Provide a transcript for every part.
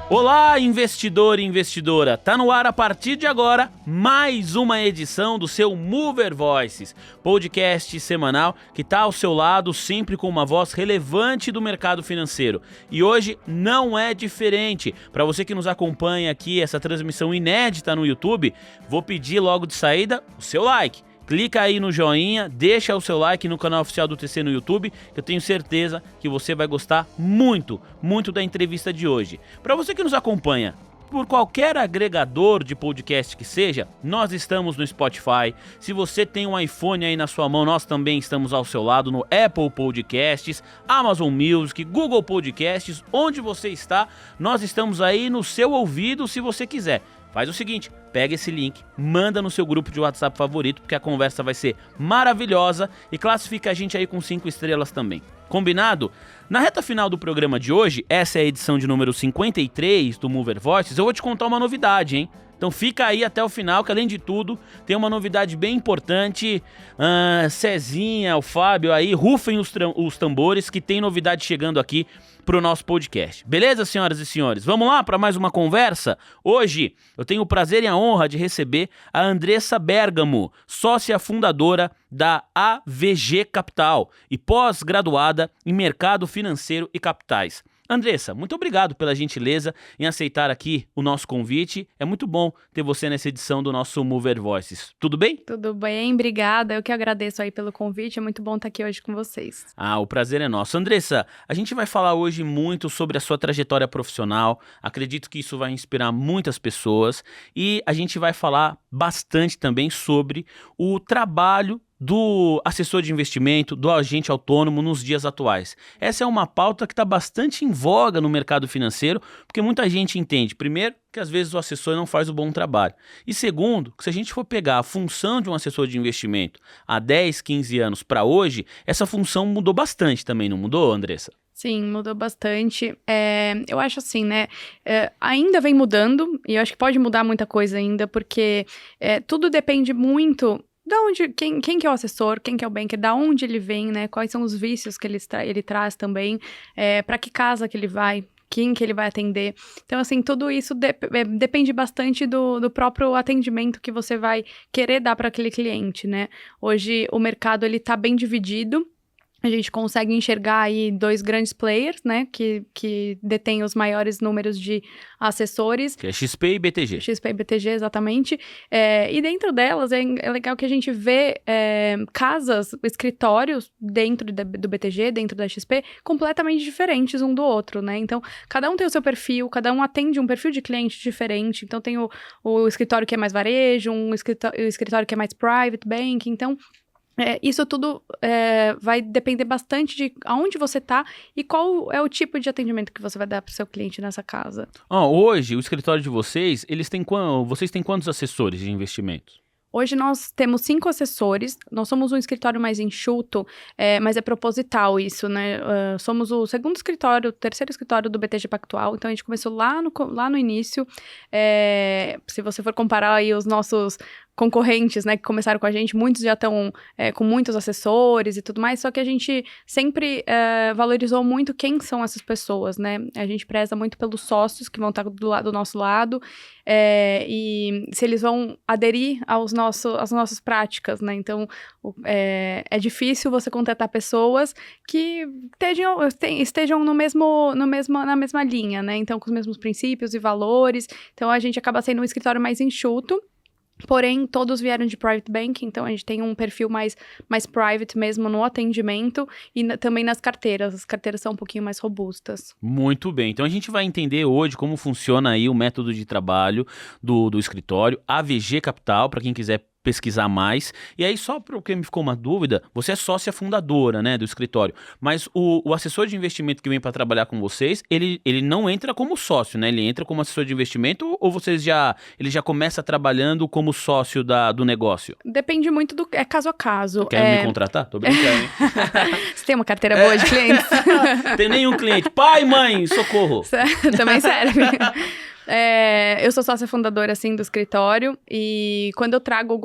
Olá, investidor e investidora! Tá no ar a partir de agora mais uma edição do seu Mover Voices, podcast semanal que tá ao seu lado sempre com uma voz relevante do mercado financeiro. E hoje não é diferente. Para você que nos acompanha aqui, essa transmissão inédita no YouTube, vou pedir logo de saída o seu like. Clica aí no joinha, deixa o seu like no canal oficial do TC no YouTube, que eu tenho certeza que você vai gostar muito, muito da entrevista de hoje. Para você que nos acompanha por qualquer agregador de podcast que seja, nós estamos no Spotify. Se você tem um iPhone aí na sua mão, nós também estamos ao seu lado no Apple Podcasts, Amazon Music, Google Podcasts, onde você está, nós estamos aí no seu ouvido se você quiser. Faz o seguinte, pega esse link, manda no seu grupo de WhatsApp favorito, porque a conversa vai ser maravilhosa e classifica a gente aí com 5 estrelas também. Combinado? Na reta final do programa de hoje, essa é a edição de número 53 do Mover Voices, eu vou te contar uma novidade, hein? Então fica aí até o final, que além de tudo, tem uma novidade bem importante. Cezinha, o Fábio aí, rufem os tambores, que tem novidade chegando aqui pro nosso podcast. Beleza, senhoras e senhores? Vamos lá para mais uma conversa? Hoje eu tenho o prazer e a honra de receber a Andressa Bergamo, sócia fundadora da AVG Capital e pós-graduada em Mercado Financeiro e Capitais. Andressa, muito obrigado pela gentileza em aceitar aqui o nosso convite. É muito bom ter você nessa edição do nosso Mover Voices. Tudo bem? Tudo bem, obrigada. Eu que agradeço aí pelo convite. É muito bom estar aqui hoje com vocês. O prazer é nosso. Andressa, a gente vai falar hoje muito sobre a sua trajetória profissional. Acredito que isso vai inspirar muitas pessoas. E a gente vai falar bastante também sobre o trabalho do assessor de investimento, do agente autônomo nos dias atuais. Essa é uma pauta que está bastante em voga no mercado financeiro, porque muita gente entende, primeiro, que às vezes o assessor não faz o bom trabalho. E segundo, que se a gente for pegar a função de um assessor de investimento há 10, 15 anos para hoje, essa função mudou bastante também, não mudou, Andressa? Sim, mudou bastante. Eu acho assim, né? Ainda vem mudando, e eu acho que pode mudar muita coisa ainda, porque tudo depende muito da onde, quem que é o assessor, quem que é o banker, da onde ele vem, né? Quais são os vícios que ele traz também, para que casa que ele vai, quem que ele vai atender. Então, assim, tudo isso depende bastante do próprio atendimento que você vai querer dar para aquele cliente, né? Hoje, o mercado, ele tá bem dividido. A gente consegue enxergar aí 2 grandes players, né, que detêm os maiores números de assessores. Que é XP e BTG. XP e BTG, exatamente. E dentro delas, é legal que a gente vê casas, escritórios dentro do BTG, dentro da XP, completamente diferentes um do outro, né? Então, cada um tem o seu perfil, cada um atende um perfil de cliente diferente. Então, tem o escritório que é mais varejo, o escritório que é mais private banking. Então, isso tudo vai depender bastante de aonde você está e qual é o tipo de atendimento que você vai dar para o seu cliente nessa casa. Hoje, o escritório de vocês, vocês têm quantos assessores de investimentos? Hoje nós temos 5 assessores, nós somos um escritório mais enxuto, mas é proposital isso, né? Somos o terceiro escritório do BTG Pactual, então a gente começou lá no início. Se você for comparar aí os nossos concorrentes, né, que começaram com a gente, muitos já estão com muitos assessores e tudo mais, só que a gente sempre valorizou muito quem são essas pessoas, né? A gente preza muito pelos sócios que vão estar do nosso lado e se eles vão aderir às nossas práticas, né? Então, é difícil você contratar pessoas que estejam na mesma linha, né? Então, com os mesmos princípios e valores. Então, a gente acaba sendo um escritório mais enxuto. Porém, todos vieram de private banking, então a gente tem um perfil mais private mesmo no atendimento e também nas carteiras. As carteiras são um pouquinho mais robustas. Muito bem, então a gente vai entender hoje como funciona aí o método de trabalho do escritório AVG Capital, para quem quiser pesquisar mais. E aí, só porque me ficou uma dúvida, você é sócia fundadora, né, do escritório, mas o assessor de investimento que vem para trabalhar com vocês, ele não entra como sócio, né? Ele entra como assessor de investimento ou ele já começa trabalhando como sócio do negócio? Depende muito caso a caso. Quer me contratar? Tô brincando, hein? Você tem uma carteira boa de clientes? Tem nenhum cliente. Pai, mãe, socorro! Também serve. Eu sou sócia fundadora, assim, do escritório, e quando eu trago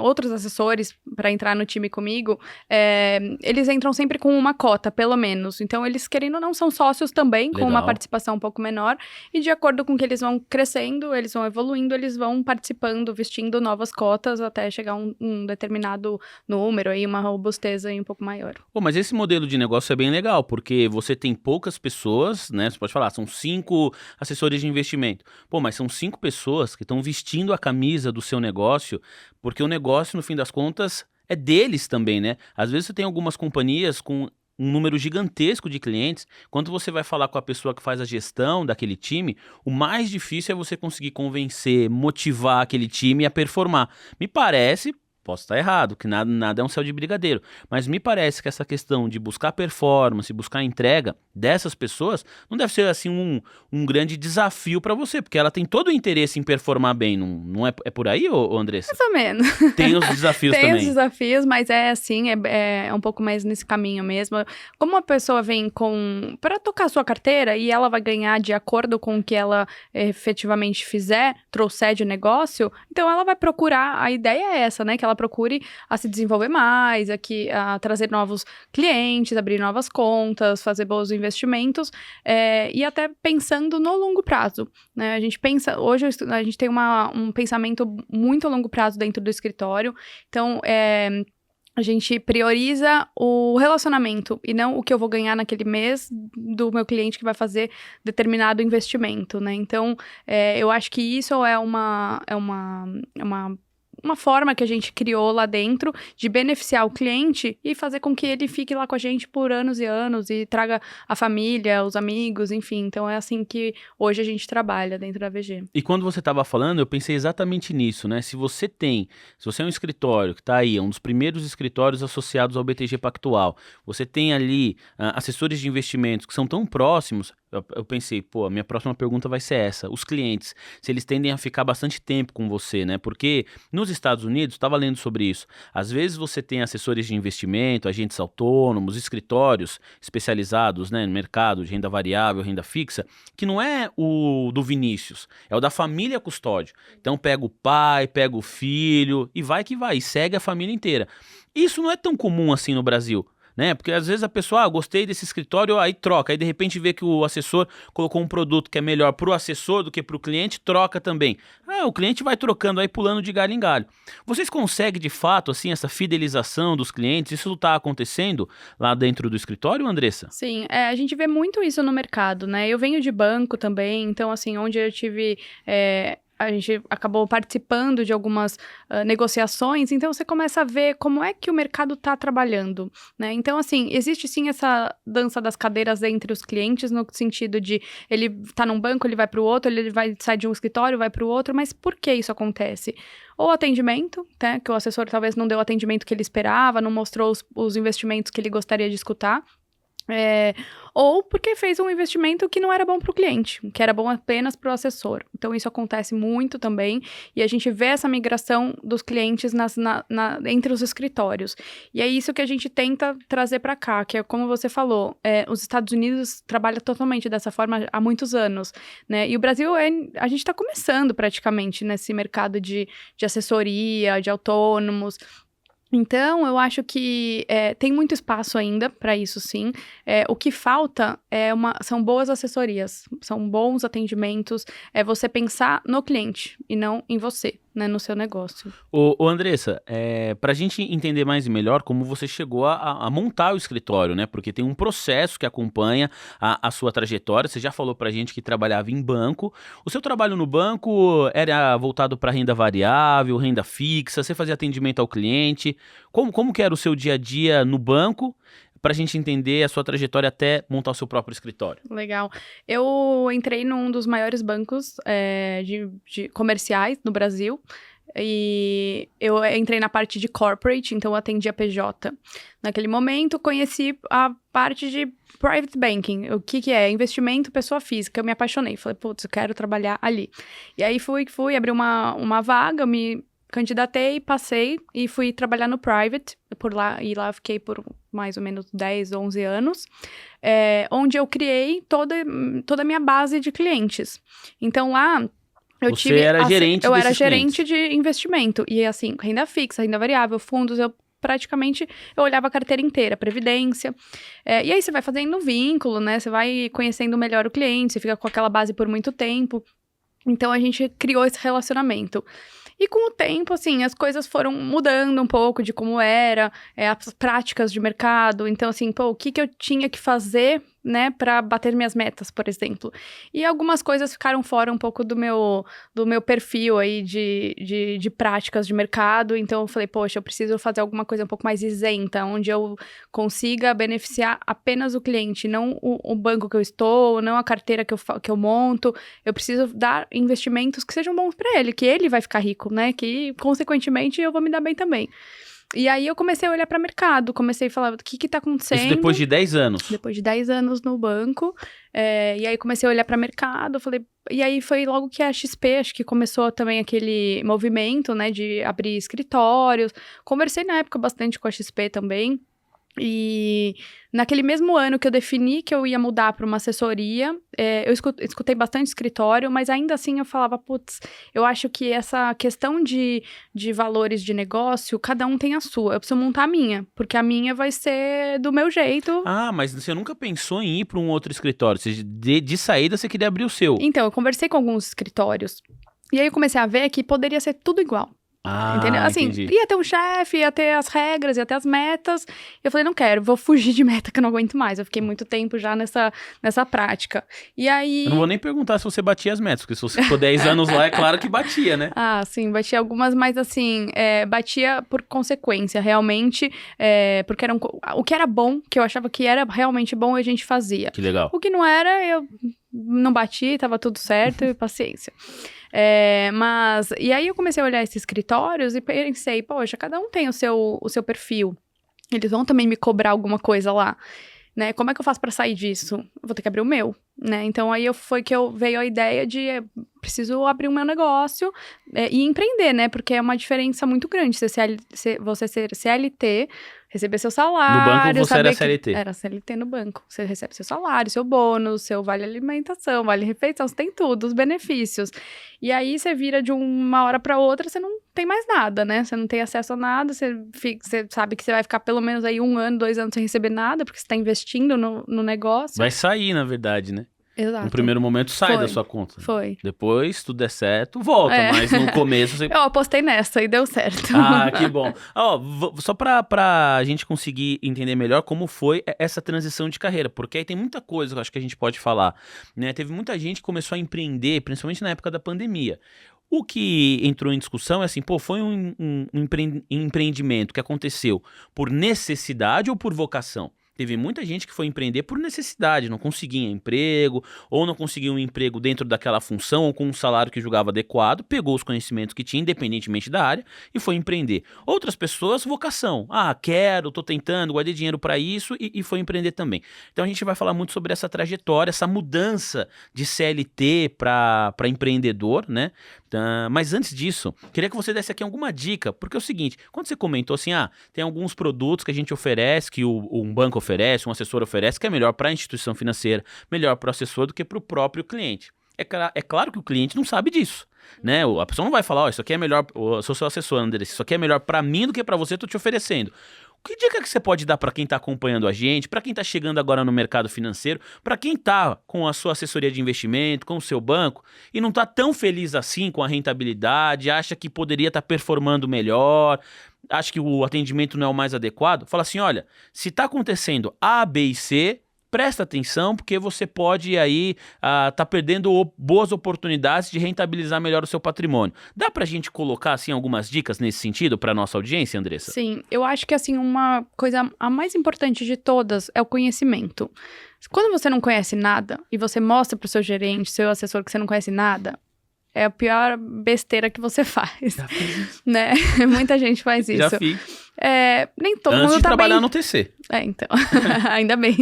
outros assessores para entrar no time comigo, eles entram sempre com uma cota, pelo menos. Então, eles, querendo ou não, são sócios também, com uma participação um pouco menor, e de acordo com que eles vão crescendo, eles vão evoluindo, eles vão participando, vestindo novas cotas, até chegar a um determinado número, aí, uma robustez aí um pouco maior. Pô, mas esse modelo de negócio é bem legal, porque você tem poucas pessoas, né? Você pode falar, são 5 assessores de investimento. Pô, mas são 5 pessoas que estão vestindo a camisa do seu negócio, porque o negócio, no fim das contas, é deles também, né? Às vezes você tem algumas companhias com um número gigantesco de clientes. Quando você vai falar com a pessoa que faz a gestão daquele time, o mais difícil é você conseguir convencer, motivar aquele time a performar. Me parece... Posso estar errado, que nada é um céu de brigadeiro, mas me parece que essa questão de buscar performance, buscar entrega dessas pessoas, não deve ser assim um grande desafio para você, porque ela tem todo o interesse em performar bem, não é por aí, ô Andressa? Mais ou menos. Tem os desafios tem também. Tem os desafios, mas é um pouco mais nesse caminho mesmo. Como a pessoa vem para tocar a sua carteira e ela vai ganhar de acordo com o que ela efetivamente trouxer de negócio, então ela vai procurar, a ideia é essa, né, que ela procure a se desenvolver mais, a trazer novos clientes, abrir novas contas, fazer bons investimentos, e até pensando no longo prazo, né? A gente pensa, hoje a gente tem um pensamento muito a longo prazo dentro do escritório, então a gente prioriza o relacionamento e não o que eu vou ganhar naquele mês do meu cliente que vai fazer determinado investimento, né? Então, eu acho que isso é uma forma que a gente criou lá dentro de beneficiar o cliente e fazer com que ele fique lá com a gente por anos e anos e traga a família, os amigos, enfim. Então é assim que hoje a gente trabalha dentro da VG. E quando você estava falando, eu pensei exatamente nisso, né? Se você é um escritório que está aí, é um dos primeiros escritórios associados ao BTG Pactual, você tem ali assessores de investimentos que são tão próximos, eu pensei, pô, a minha próxima pergunta vai ser essa. Os clientes, se eles tendem a ficar bastante tempo com você, né? Porque nos Estados Unidos, estava lendo sobre isso, às vezes você tem assessores de investimento, agentes autônomos, escritórios especializados, né, no mercado de renda variável, renda fixa, que não é o do Vinícius, é o da família custódio. Então pega o pai, pega o filho e vai que vai, e segue a família inteira. Isso não é tão comum assim no Brasil, né? Porque às vezes a pessoa, gostei desse escritório, aí troca, aí de repente vê que o assessor colocou um produto que é melhor para o assessor do que para o cliente, troca também. O cliente vai trocando aí, pulando de galho em galho. Vocês conseguem de fato assim essa fidelização dos clientes? Isso está acontecendo lá dentro do escritório, Andressa? Sim, a gente vê muito isso no mercado, né? Eu venho de banco também, então assim, onde eu tive... a gente acabou participando de algumas negociações, então você começa a ver como é que o mercado está trabalhando, né? Então, assim, existe sim essa dança das cadeiras entre os clientes, no sentido de ele tá num banco, ele vai para o outro, ele vai sair de um escritório, vai para o outro, mas por que isso acontece? Ou atendimento, né? Que o assessor talvez não deu o atendimento que ele esperava, não mostrou os investimentos que ele gostaria de escutar. Ou porque fez um investimento que não era bom para o cliente, que era bom apenas para o assessor. Então, isso acontece muito também, e a gente vê essa migração dos clientes entre os escritórios. E é isso que a gente tenta trazer para cá, que é como você falou, os Estados Unidos trabalham totalmente dessa forma há muitos anos, né? E o Brasil, a gente está começando praticamente nesse mercado de assessoria, de autônomos. Então, eu acho que tem muito espaço ainda para isso, sim. O que falta são boas assessorias, são bons atendimentos, você pensar no cliente e não em você, né, no seu negócio. Ô Andressa, para a gente entender mais e melhor como você chegou a montar o escritório, né? Porque tem um processo que acompanha a sua trajetória. Você já falou para a gente que trabalhava em banco. O seu trabalho no banco era voltado para renda variável, renda fixa? Você fazia atendimento ao cliente? Como que era o seu dia a dia no banco, para a gente entender a sua trajetória até montar o seu próprio escritório? Legal. Eu entrei num dos maiores bancos de comerciais no Brasil, e eu entrei na parte de corporate, então eu atendi a PJ. Naquele momento, conheci a parte de private banking, o que é investimento pessoa física. Eu me apaixonei, falei, putz, eu quero trabalhar ali. E aí fui abrir uma vaga, candidatei, passei e fui trabalhar no private por lá, e lá fiquei por mais ou menos 10, 11 anos, onde eu criei toda a minha base de clientes. Então lá Você era gerente eu era desses gerente clientes. de investimento, e assim, renda fixa, renda variável, fundos, eu olhava a carteira inteira, previdência, e aí você vai fazendo um vínculo, né, você vai conhecendo melhor o cliente, você fica com aquela base por muito tempo, então a gente criou esse relacionamento. E com o tempo, assim, as coisas foram mudando um pouco de como era, as práticas de mercado. Então, assim, o que eu tinha que fazer, né, para bater minhas metas, por exemplo. E algumas coisas ficaram fora um pouco do meu perfil aí de práticas de mercado. Então, eu falei, poxa, eu preciso fazer alguma coisa um pouco mais isenta, onde eu consiga beneficiar apenas o cliente, não o banco que eu estou, não a carteira que eu monto. Eu preciso dar investimentos que sejam bons para ele, que ele vai ficar rico, né, que, consequentemente, eu vou me dar bem também. E aí eu comecei a olhar para o mercado, comecei a falar, o que tá acontecendo? Isso depois de 10 anos? Depois de 10 anos no banco, e aí comecei a olhar para o mercado, falei, e aí foi logo que a XP, acho que começou também aquele movimento, né, de abrir escritórios, conversei na época bastante com a XP também, e naquele mesmo ano que eu defini que eu ia mudar para uma assessoria, eu escutei bastante escritório, mas ainda assim eu falava, putz, eu acho que essa questão de valores de negócio, cada um tem a sua, eu preciso montar a minha, porque a minha vai ser do meu jeito. Ah, mas você nunca pensou em ir para um outro escritório, de saída você queria abrir o seu? Então, eu conversei com alguns escritórios, e aí eu comecei a ver que poderia ser tudo igual. Entendeu? Assim, entendi. ia ter um chefe, ia ter as regras, ia ter as metas. Eu falei, não quero, vou fugir de meta que eu não aguento mais. Eu fiquei muito tempo já nessa prática. E aí... Eu não vou nem perguntar se você batia as metas, porque se você ficou 10 anos lá, é claro que batia, né? Ah, sim, batia algumas, mas assim, batia por consequência, realmente, porque o que era bom, que eu achava que era realmente bom, a gente fazia. Que legal. O que não era, eu não bati, tava tudo certo e paciência. E aí eu comecei a olhar esses escritórios e pensei, poxa, cada um tem o seu perfil. Eles vão também me cobrar alguma coisa lá, né? Como é que eu faço para sair disso? Eu vou ter que abrir o meu, né? Então aí veio a ideia de preciso abrir o meu negócio e empreender, né? Porque é uma diferença muito grande você ser CLT, receber seu salário. No banco você era CLT? Era CLT no banco. Você recebe seu salário, seu bônus, seu vale alimentação, vale refeição, você tem tudo, os benefícios. E aí você vira de uma hora para outra, você não tem mais nada, né? Você não tem acesso a nada, você sabe que você vai ficar pelo menos aí 1 ano, 2 anos sem receber nada, porque você está investindo no negócio. Vai sair, na verdade, né? Exato. No primeiro momento sai da sua conta. Foi. Depois, se tudo der certo, volta. Mas no começo você... Eu apostei nessa e deu certo. Ah, que bom. Só pra gente conseguir entender melhor como foi essa transição de carreira, porque aí tem muita coisa que eu acho que a gente pode falar, né? Teve muita gente que começou a empreender, principalmente na época da pandemia. O que entrou em discussão é assim, foi um empreendimento que aconteceu por necessidade ou por vocação? Teve muita gente que foi empreender por necessidade, não conseguia emprego, ou não conseguia um emprego dentro daquela função, ou com um salário que julgava adequado, pegou os conhecimentos que tinha, independentemente da área, e foi empreender. Outras pessoas, vocação. Tô tentando, guardei dinheiro para isso, e foi empreender também. Então a gente vai falar muito sobre essa trajetória, essa mudança de CLT para empreendedor, né? Mas antes disso, queria que você desse aqui alguma dica, porque é o seguinte, quando você comentou assim, tem alguns produtos que a gente oferece, que um banco oferece, um assessor oferece, que é melhor para a instituição financeira, melhor para o assessor do que para o próprio cliente. É claro que o cliente não sabe disso, né? A pessoa não vai falar, isso aqui é melhor, eu sou seu assessor, André, isso aqui é melhor para mim do que para você, tô te oferecendo. Que dica que você pode dar para quem está acompanhando a gente, para quem está chegando agora no mercado financeiro, para quem está com a sua assessoria de investimento, com o seu banco, e não está tão feliz assim com a rentabilidade, acha que poderia estar performando melhor, acha que o atendimento não é o mais adequado? Fala assim, olha, se está acontecendo A, B e C, presta atenção, porque você pode aí tá perdendo boas oportunidades de rentabilizar melhor o seu patrimônio. Dá pra gente colocar assim algumas dicas nesse sentido para nossa audiência, Andressa? Sim, eu acho que assim uma coisa a mais importante de todas é o conhecimento. Quando você não conhece nada e você mostra pro seu gerente, seu assessor que você não conhece nada, é a pior besteira que você faz, né? Muita gente faz isso. Já fiz. Nem todo Antes mundo de tá trabalhar bem... no TC. Então, ainda bem.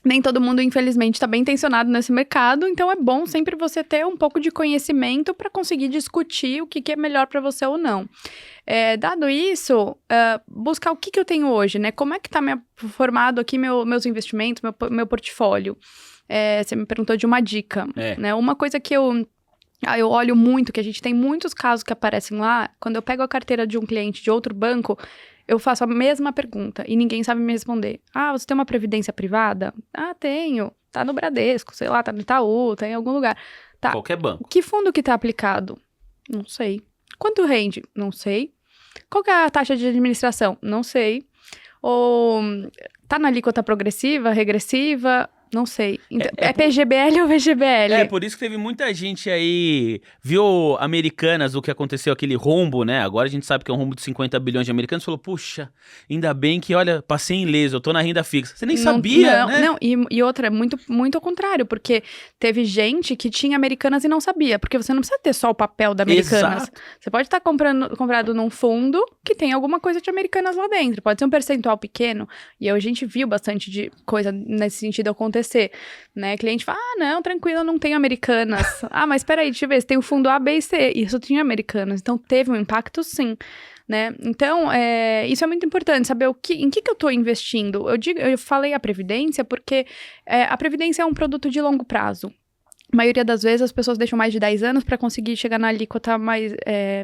Nem todo mundo, infelizmente, está bem intencionado nesse mercado, então é bom sempre você ter um pouco de conhecimento para conseguir discutir o que é melhor para você ou não. Dado isso, buscar o que eu tenho hoje, né? Como é que está formado aqui meus investimentos, meu portfólio? Você me perguntou de uma dica, né? Uma coisa que eu olho muito, que a gente tem muitos casos que aparecem lá, quando eu pego a carteira de um cliente de outro banco, eu faço a mesma pergunta e ninguém sabe me responder. Você tem uma previdência privada? Tenho. Tá no Bradesco, sei lá, tá no Itaú, tá em algum lugar. Tá. Qualquer banco. Que fundo que tá aplicado? Não sei. Quanto rende? Não sei. Qual que é a taxa de administração? Não sei. Ou tá na alíquota progressiva, regressiva? Não sei. Então, PGBL ou VGBL? Por isso que teve muita gente aí, viu Americanas, o que aconteceu, aquele rombo, né? Agora a gente sabe que é um rombo de 50 bilhões de americanos, falou, puxa, ainda bem que, olha, passei ileso, eu tô na renda fixa. Você nem sabia, né? Não, e outra, muito, muito ao contrário, porque teve gente que tinha Americanas e não sabia, porque você não precisa ter só o papel da Americanas. Exato. Você pode estar comprado num fundo que tem alguma coisa de Americanas lá dentro, pode ser um percentual pequeno, e a gente viu bastante de coisa nesse sentido acontecer, né? Cliente fala, não, tranquilo, não tenho Americanas. Mas peraí, deixa eu ver, se tem o fundo A, B e C, isso tinha Americanas, então teve um impacto sim, né? Então, isso é muito importante, saber em que eu tô investindo. Eu falei a Previdência porque a Previdência é um produto de longo prazo. A maioria das vezes as pessoas deixam mais de 10 anos para conseguir chegar na alíquota mais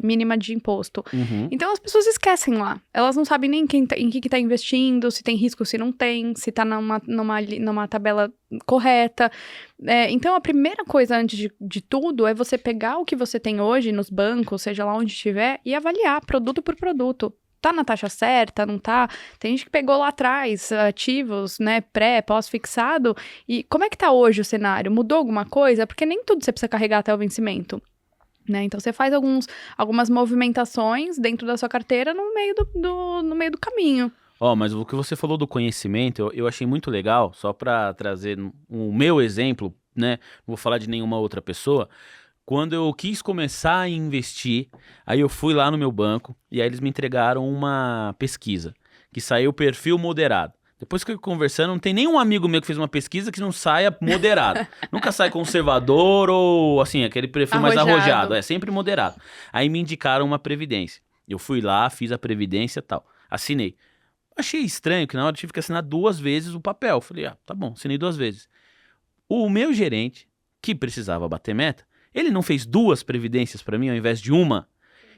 mínima de imposto. Uhum. Então as pessoas esquecem lá. Elas não sabem nem em que está investindo, se tem risco, se não tem, se está numa tabela correta. Então a primeira coisa antes de tudo é você pegar o que você tem hoje nos bancos, seja lá onde estiver, e avaliar produto por produto. Tá na taxa certa, não tá? Tem gente que pegou lá atrás ativos, né, pós-fixado, e como é que tá hoje o cenário? Mudou alguma coisa? Porque nem tudo você precisa carregar até o vencimento, né? Então você faz algumas movimentações dentro da sua carteira no meio do caminho. Mas o que você falou do conhecimento, eu achei muito legal, só para trazer o meu exemplo, né, não vou falar de nenhuma outra pessoa. Quando eu quis começar a investir, aí eu fui lá no meu banco e aí eles me entregaram uma pesquisa, que saiu perfil moderado. Depois que eu fui conversando, não tem nenhum amigo meu que fez uma pesquisa que não saia moderado. Nunca sai conservador ou, assim, aquele perfil mais arrojado. É sempre moderado. Aí me indicaram uma previdência. Eu fui lá, fiz a previdência e tal. Assinei. Achei estranho que na hora eu tive que assinar 2 vezes o papel. Falei, tá bom, assinei 2 vezes. O meu gerente, que precisava bater meta, ele não fez 2 previdências para mim ao invés de uma.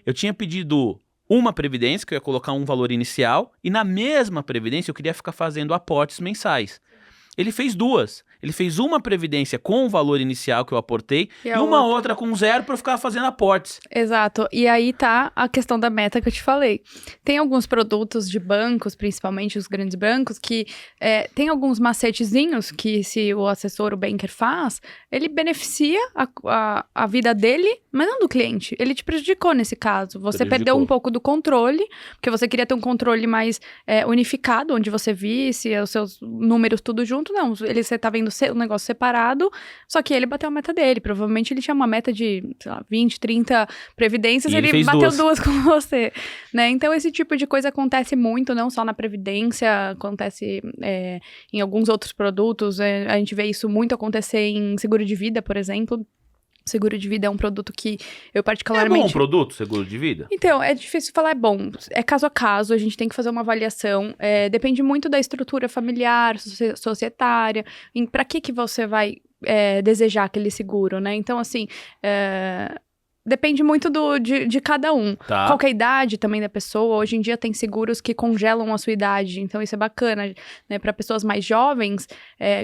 Eu tinha pedido uma previdência, que eu ia colocar um valor inicial, e na mesma previdência eu queria ficar fazendo aportes mensais. Ele fez 2. Ele fez uma previdência com o valor inicial que eu aportei e uma outra com 0 para eu ficar fazendo aportes. Exato. E aí tá a questão da meta que eu te falei. Tem alguns produtos de bancos, principalmente os grandes bancos, que tem alguns macetezinhos que se o assessor, o banker faz, ele beneficia a vida dele, mas não do cliente. Ele te prejudicou nesse caso. Você perdeu um pouco do controle, porque você queria ter um controle mais unificado, onde você visse os seus números tudo junto. Não, você tá vendo o negócio separado, só que ele bateu a meta dele. Provavelmente ele tinha uma meta de, sei lá, 20, 30 previdências, e ele bateu 2 com você, né? Então esse tipo de coisa acontece muito, não só na previdência, acontece em alguns outros produtos. A gente vê isso muito acontecer em seguro de vida, por exemplo. Seguro de vida é um produto que eu particularmente... É bom produto, seguro de vida? Então, é difícil falar é bom. É caso a caso, a gente tem que fazer uma avaliação. Depende muito da estrutura familiar, societária, para que você vai desejar aquele seguro, né? Então, assim... Depende muito de cada um. Tá. Qual que é a idade também da pessoa. Hoje em dia tem seguros que congelam a sua idade. Então isso é bacana, né? Para pessoas mais jovens,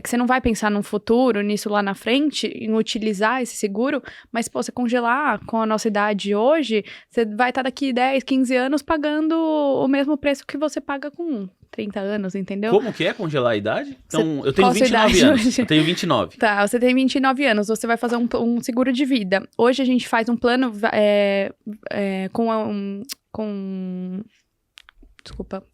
que você não vai pensar no futuro, nisso lá na frente, em utilizar esse seguro. Mas, você congelar com a nossa idade hoje, você vai estar daqui 10, 15 anos pagando o mesmo preço que você paga com 30 anos, entendeu? Como que é congelar a idade? Então, eu tenho 29 anos. Hoje? Eu tenho 29. Tá, você tem 29 anos, você vai fazer um seguro de vida. Hoje a gente faz um plano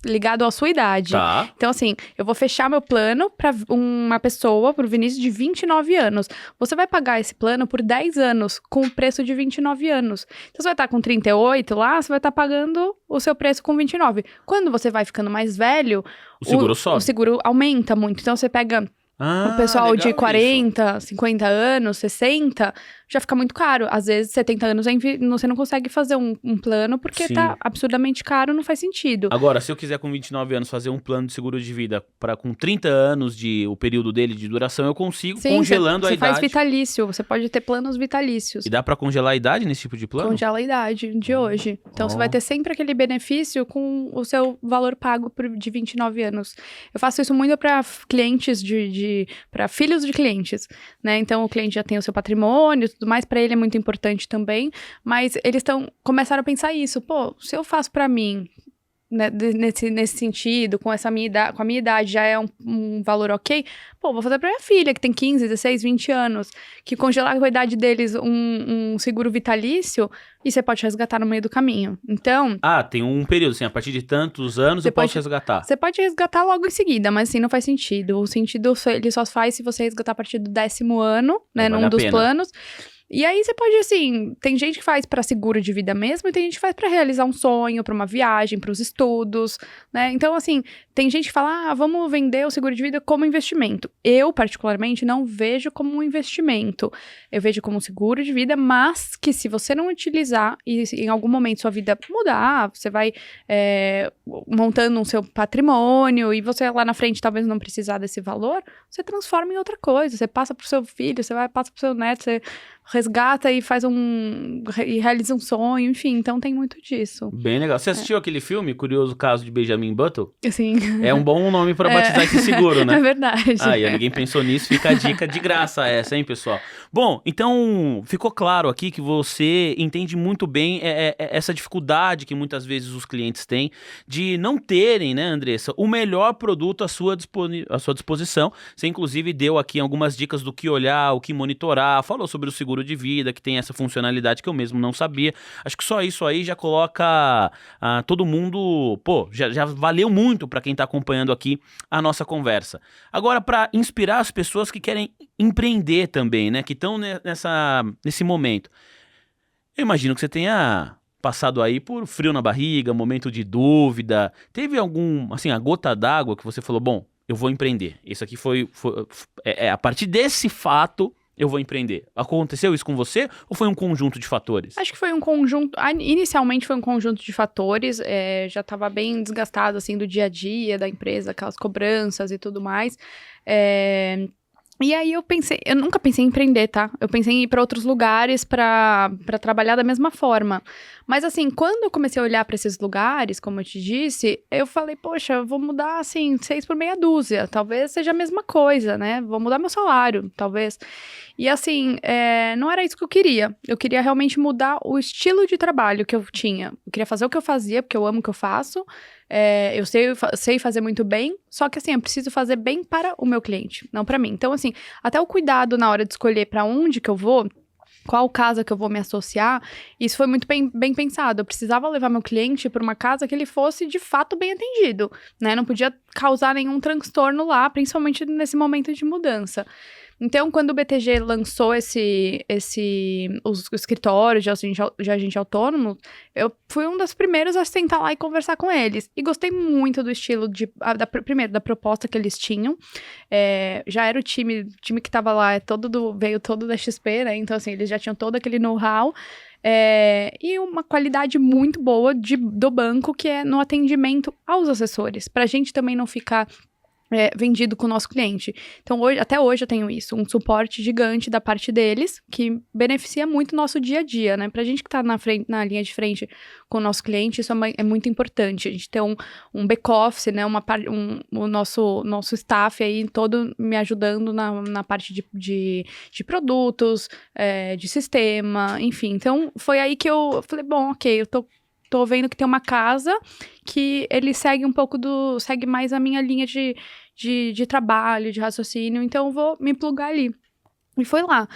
ligado à sua idade. Tá. Então, assim, eu vou fechar meu plano para uma pessoa, pro Vinícius, de 29 anos. Você vai pagar esse plano por 10 anos, com o preço de 29 anos. Então, você vai estar com 38 lá, você vai estar pagando o seu preço com 29. Quando você vai ficando mais velho... O seguro sobe. O seguro aumenta muito. Então, você pega... O pessoal de legal 40, 50 anos, 60, já fica muito caro. Às vezes, 70 anos, você não consegue fazer um plano porque Sim. tá absurdamente caro, não faz sentido. Agora, se eu quiser com 29 anos fazer um plano de seguro de vida para com 30 anos o período dele de duração, eu consigo, Sim, congelando a você idade. faz vitalício, você pode ter planos vitalícios. E dá para congelar a idade nesse tipo de plano? Congela a idade de hoje. Então, você vai ter sempre aquele benefício com o seu valor pago de 29 anos. Eu faço isso muito para clientes para filhos de clientes, né? Então, o cliente já tem o seu patrimônio e tudo mais, para ele é muito importante também, mas eles começaram a pensar isso, pô, se eu faço para mim, né, nesse sentido, com a minha idade já é um valor ok, pô, vou fazer pra minha filha, que tem 15, 16, 20 anos, que congelar com a idade deles um seguro vitalício, e você pode resgatar no meio do caminho. Então... tem um período, assim, a partir de tantos anos eu posso resgatar. Você pode resgatar logo em seguida, mas assim, não faz sentido. O sentido, ele só faz se você resgatar a partir do 10º ano, né, vale num a dos pena. planos. E aí você pode, assim, tem gente que faz pra seguro de vida mesmo, e tem gente que faz pra realizar um sonho, pra uma viagem, pros estudos, né? Então, assim, tem gente que fala, vamos vender o seguro de vida como investimento. Eu, particularmente, não vejo como um investimento. Eu vejo como um seguro de vida, mas que se você não utilizar e em algum momento sua vida mudar, você vai montando um seu patrimônio e você lá na frente talvez não precisar desse valor, você transforma em outra coisa. Você passa pro seu filho, passa pro seu neto, você resgata e e realiza um sonho, enfim, então tem muito disso. Bem legal. Você assistiu aquele filme, Curioso Caso de Benjamin Button? Sim. É um bom nome pra batizar esse seguro, né? É verdade. Aí, ninguém pensou nisso, fica a dica de graça essa, hein, pessoal? Bom, então, ficou claro aqui que você entende muito bem essa dificuldade que muitas vezes os clientes têm de não terem, né, Andressa, o melhor produto à sua disposição. Você, inclusive, deu aqui algumas dicas do que olhar, o que monitorar, falou sobre o seguro de vida, que tem essa funcionalidade que eu mesmo não sabia. Acho que só isso aí já coloca todo mundo, já valeu muito para quem está acompanhando aqui a nossa conversa. Agora, para inspirar as pessoas que querem empreender também, né, que estão nesse momento. Eu imagino que você tenha passado aí por frio na barriga, momento de dúvida. Teve a gota d'água que você falou, bom, eu vou empreender. Isso aqui foi a partir desse fato eu vou empreender. Aconteceu isso com você ou foi um conjunto de fatores? Acho que foi um conjunto, inicialmente foi um conjunto de fatores, já estava bem desgastado, assim, do dia a dia da empresa, aquelas cobranças e tudo mais, e aí eu nunca pensei em empreender, tá? Eu pensei em ir para outros lugares para trabalhar da mesma forma. Mas assim, quando eu comecei a olhar para esses lugares, como eu te disse, eu falei, poxa, eu vou mudar assim, 6 por meia dúzia. Talvez seja a mesma coisa, né? Vou mudar meu salário, talvez. E assim, não era isso que eu queria. Eu queria realmente mudar o estilo de trabalho que eu tinha. Eu queria fazer o que eu fazia, porque eu amo o que eu faço. Eu sei fazer muito bem, só que assim, eu preciso fazer bem para o meu cliente, não para mim. Então assim, até o cuidado na hora de escolher para onde que eu vou, qual casa que eu vou me associar, isso foi muito bem pensado. Eu precisava levar meu cliente para uma casa que ele fosse de fato bem atendido, né? Não podia causar nenhum transtorno lá, principalmente nesse momento de mudança. Então, quando o BTG lançou os escritórios de agente autônomo, eu fui um dos primeiros a sentar lá e conversar com eles. E gostei muito do estilo, primeiro, da proposta que eles tinham. Já era o time que estava lá, veio todo da XP, né? Então, assim, eles já tinham todo aquele know-how. E uma qualidade muito boa do banco, que é no atendimento aos assessores. Pra gente também não ficar vendido com o nosso cliente. Então, até hoje eu tenho isso, um suporte gigante da parte deles, que beneficia muito o nosso dia a dia, né? Pra gente que tá na linha de frente com o nosso cliente, isso é muito importante. A gente ter um back-office, né? O nosso staff aí todo me ajudando na parte de produtos, de sistema, enfim. Então, foi aí que eu falei, bom, ok, eu tô vendo que tem uma casa que ele segue mais a minha linha de trabalho, de raciocínio, então eu vou me plugar ali. E foi lá.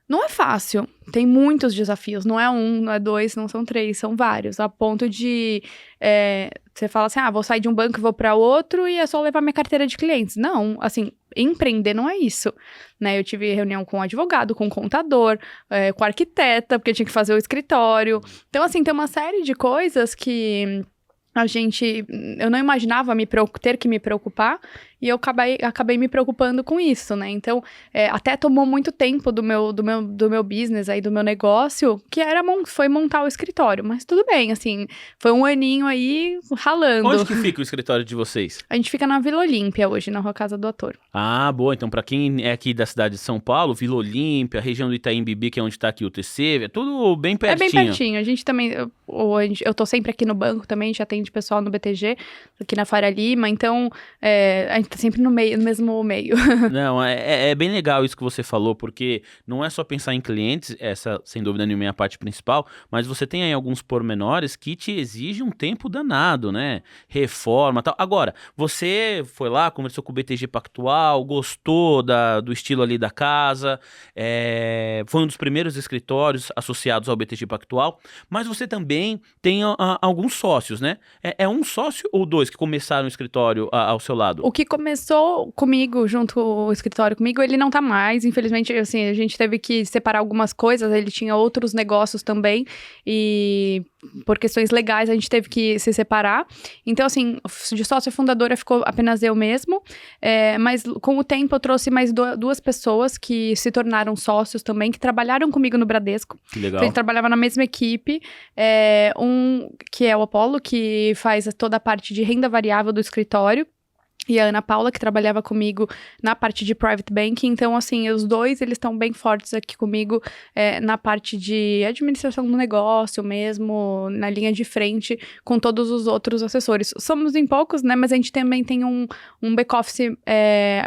Não é fácil, tem muitos desafios, não é um, não é dois, não são três, são vários, a ponto de você fala assim, vou sair de um banco e vou para outro e é só levar minha carteira de clientes. Não, assim, empreender não é isso, né? Eu tive reunião com advogado, com contador, com arquiteta, porque eu tinha que fazer o escritório. Então, assim, tem uma série de coisas que eu não imaginava ter que me preocupar, e eu acabei me preocupando com isso, né? Então, até tomou muito tempo do meu business aí, do meu negócio, que foi montar o escritório. Mas tudo bem, assim, foi um aninho aí ralando. Onde que fica o escritório de vocês? A gente fica na Vila Olímpia hoje, na Rua Casa do Ator. Ah, boa. Então, pra quem é aqui da cidade de São Paulo, Vila Olímpia, região do Itaim Bibi, que é onde tá aqui o TC, é tudo bem pertinho. É bem pertinho. A gente também, eu tô sempre aqui no banco também, a gente atende pessoal no BTG, aqui na Faria Lima, então a gente tá sempre no mesmo meio. Não, é bem legal isso que você falou, porque não é só pensar em clientes, essa sem dúvida nenhuma é a parte principal, mas você tem aí alguns pormenores que te exigem um tempo danado, né? Reforma e tal. Agora, você foi lá, conversou com o BTG Pactual, gostou do estilo ali da casa, foi um dos primeiros escritórios associados ao BTG Pactual, mas você também tem alguns sócios, né? É um sócio ou dois que começaram o escritório ao seu lado? O que começou comigo, junto com o escritório comigo, ele não tá mais. Infelizmente, assim, a gente teve que separar algumas coisas. Ele tinha outros negócios também. E por questões legais, a gente teve que se separar. Então, assim, de sócia fundadora ficou apenas eu mesmo. Mas com o tempo, eu trouxe mais duas pessoas que se tornaram sócios também, que trabalharam comigo no Bradesco. Que legal. Então, a gente trabalhava na mesma equipe. Um que é o Apolo, que faz toda a parte de renda variável do escritório. E a Ana Paula, que trabalhava comigo na parte de private banking. Então, assim, os dois, eles estão bem fortes aqui comigo na parte de administração do negócio mesmo, na linha de frente, com todos os outros assessores. Somos em poucos, né? Mas a gente também tem um back-office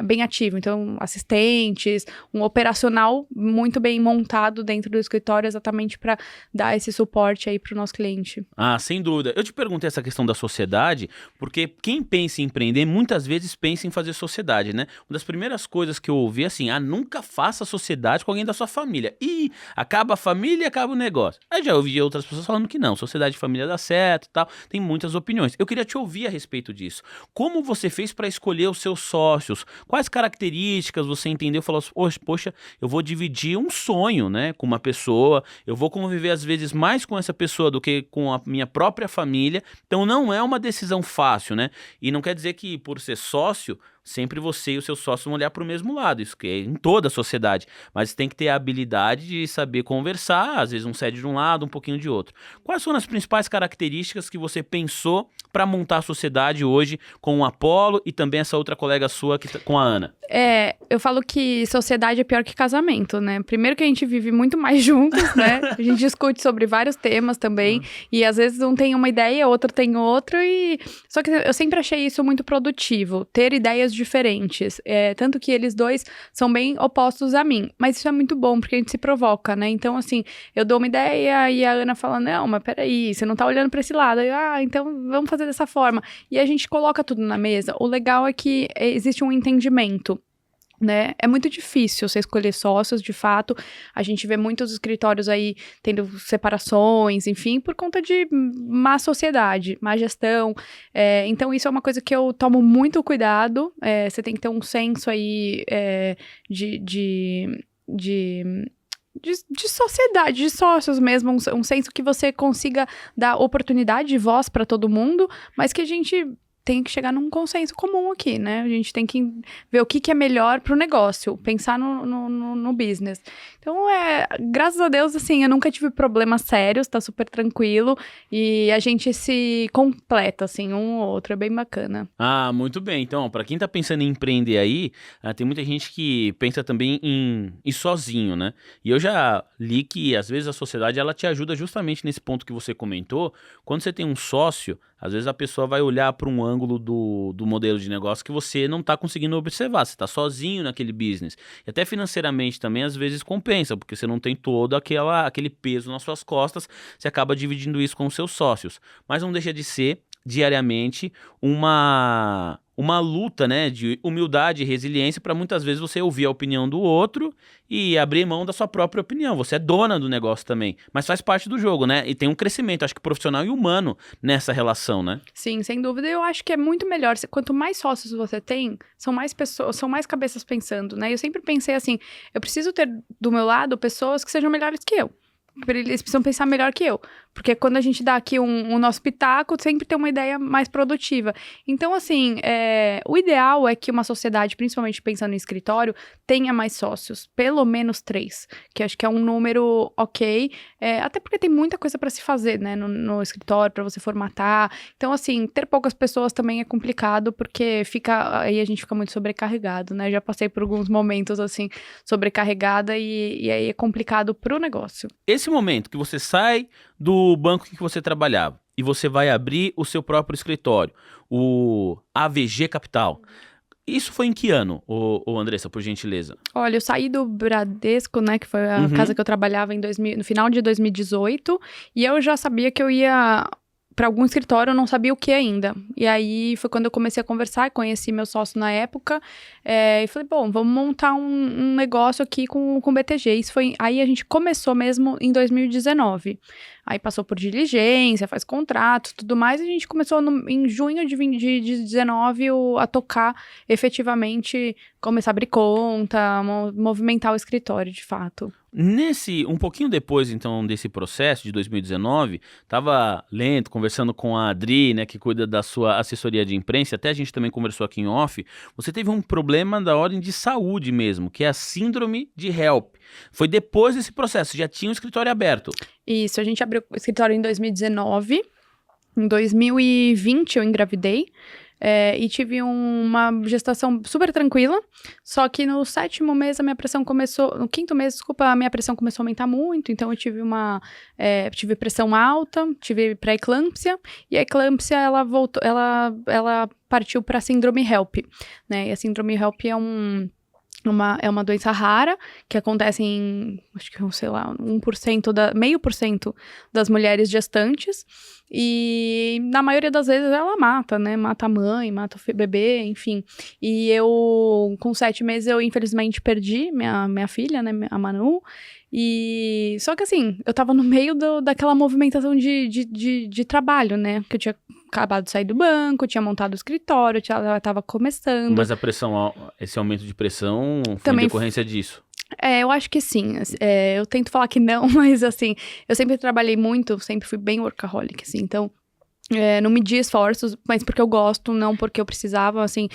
bem ativo. Então, assistentes, um operacional muito bem montado dentro do escritório, exatamente para dar esse suporte aí para o nosso cliente. Ah, sem dúvida. Eu te perguntei essa questão da sociedade, porque quem pensa em empreender, muitas vezes pensa em fazer sociedade, né? Uma das primeiras coisas que eu ouvi é assim, nunca faça sociedade com alguém da sua família. Ih, acaba a família e acaba o negócio. Aí já ouvi outras pessoas falando que não, sociedade de família dá certo e tal, tem muitas opiniões. Eu queria te ouvir a respeito disso. Como você fez para escolher os seus sócios? Quais características você entendeu? Falou assim, poxa, eu vou dividir um sonho, né, com uma pessoa, eu vou conviver às vezes mais com essa pessoa do que com a minha própria família, então não é uma decisão fácil, né? E não quer dizer que por ser sócio, sempre você e o seu sócio vão olhar para o mesmo lado, isso que é em toda a sociedade, mas tem que ter a habilidade de saber conversar, às vezes um cede de um lado, um pouquinho de outro. Quais foram as principais características que você pensou para montar a sociedade hoje com o Apolo e também essa outra colega sua com a Ana? Eu falo que sociedade é pior que casamento, né? Primeiro que a gente vive muito mais juntos, né? A gente discute sobre vários temas também, e às vezes um tem uma ideia, outro tem outra, só que eu sempre achei isso muito produtivo, ter ideias diferentes, tanto que eles dois são bem opostos a mim, mas isso é muito bom, porque a gente se provoca, né? Então, assim, eu dou uma ideia e a Ana fala, não, mas peraí, você não tá olhando pra esse lado, então vamos fazer dessa forma, e a gente coloca tudo na mesa. O legal é que existe um entendimento, né? É muito difícil você escolher sócios, de fato. A gente vê muitos escritórios aí tendo separações, enfim, por conta de má sociedade, má gestão. Então, isso é uma coisa que eu tomo muito cuidado. Você tem que ter um senso aí de sociedade, de sócios mesmo, um senso que você consiga dar oportunidade de voz para todo mundo, mas que a gente tem que chegar num consenso comum aqui, né? A gente tem que ver o que é melhor pro negócio, pensar no business. Então, graças a Deus, assim, eu nunca tive problemas sérios, tá super tranquilo, e a gente se completa, assim, um ou outro, é bem bacana. Ah, muito bem. Então, para quem tá pensando em empreender aí, tem muita gente que pensa também em ir sozinho, né? E eu já li que, às vezes, a sociedade, ela te ajuda justamente nesse ponto que você comentou. Quando você tem um sócio, às vezes a pessoa vai olhar para um ângulo do modelo de negócio que você não está conseguindo observar, você está sozinho naquele business. E até financeiramente também, às vezes, compensa, porque você não tem todo aquele peso nas suas costas, você acaba dividindo isso com os seus sócios. Mas não deixa de ser, diariamente, uma luta, né, de humildade e resiliência para muitas vezes você ouvir a opinião do outro e abrir mão da sua própria opinião. Você é dona do negócio também, mas faz parte do jogo, né? E tem um crescimento, acho que profissional e humano nessa relação, né? Sim, sem dúvida. Eu acho que é muito melhor. Quanto mais sócios você tem, são mais pessoas, são mais cabeças pensando, né? Eu sempre pensei assim, eu preciso ter do meu lado pessoas que sejam melhores que eu. eles precisam pensar melhor que eu. Porque quando a gente dá aqui o nosso pitaco, sempre tem uma ideia mais produtiva. Então, assim, o ideal é que uma sociedade, principalmente pensando em escritório, tenha mais sócios. Pelo menos 3, que acho que é um número ok. Até porque tem muita coisa para se fazer, né, no escritório, para você formatar. Então, assim, ter poucas pessoas também é complicado, porque aí a gente fica muito sobrecarregado, né? Já passei por alguns momentos, assim, sobrecarregada e aí é complicado pro negócio. Esse momento que você sai do banco que você trabalhava e você vai abrir o seu próprio escritório, o AVG Capital, isso foi em que ano, Andressa, por gentileza? Olha, eu saí do Bradesco, né, que foi a casa que eu trabalhava no final de 2018, e eu já sabia que eu ia para algum escritório, eu não sabia o que ainda. E aí foi quando eu comecei a conversar, conheci meu sócio na época, e falei, bom, vamos montar um negócio aqui com o BTG. Aí a gente começou mesmo em 2019. Aí passou por diligência, faz contratos, tudo mais, e a gente começou em junho de 2019 a tocar efetivamente, começar a abrir conta, movimentar o escritório, de fato. Um pouquinho depois, então, desse processo de 2019, tava lendo, conversando com a Adri, né, que cuida da sua assessoria de imprensa, até a gente também conversou aqui em off, você teve um problema da ordem de saúde mesmo, que é a síndrome de HELP. Foi depois desse processo, já tinha um escritório aberto. Isso, a gente abriu o escritório em 2019, em 2020 eu engravidei, e tive uma gestação super tranquila, só que no 7º mês no 5º mês, desculpa, a minha pressão começou a aumentar muito, então eu tive tive pressão alta, tive pré-eclâmpsia, e a eclâmpsia, ela partiu para a síndrome HELP, né, e a síndrome HELP é uma doença rara, que acontece em, acho que, sei lá, 0,5% das mulheres gestantes, e na maioria das vezes ela mata, né, mata a mãe, mata o bebê, enfim, e eu, com 7 meses, eu infelizmente perdi minha filha, né, a Manu, e só que assim, eu tava no meio daquela movimentação de trabalho, né, que eu tinha acabado de sair do banco, tinha montado o escritório, ela tava começando. Mas esse aumento de pressão foi também em decorrência disso? Eu acho que sim. Eu tento falar que não, mas assim, eu sempre trabalhei muito, sempre fui bem workaholic, assim, então não medi esforços, mas porque eu gosto, não porque eu precisava, assim,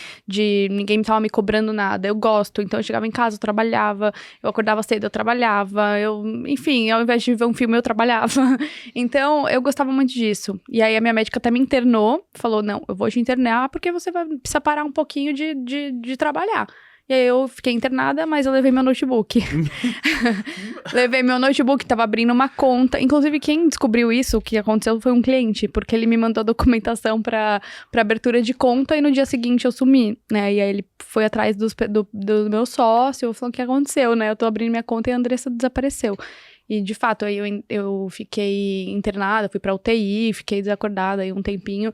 ninguém tava me cobrando nada, eu gosto, então eu chegava em casa, eu trabalhava, eu acordava cedo, eu trabalhava, enfim, ao invés de ver um filme, eu trabalhava, então eu gostava muito disso, e aí a minha médica até me internou, falou, não, eu vou te internar porque você vai precisar parar um pouquinho de trabalhar. E aí eu fiquei internada, mas eu levei meu notebook. Levei meu notebook, tava abrindo uma conta. Inclusive, quem descobriu isso, o que aconteceu, foi um cliente. Porque ele me mandou a documentação pra abertura de conta e no dia seguinte eu sumi, né? E aí ele foi atrás do meu sócio, falou o que aconteceu, né? Eu tô abrindo minha conta e a Andressa desapareceu. E, de fato, aí eu fiquei internada, fui pra UTI, fiquei desacordada aí um tempinho.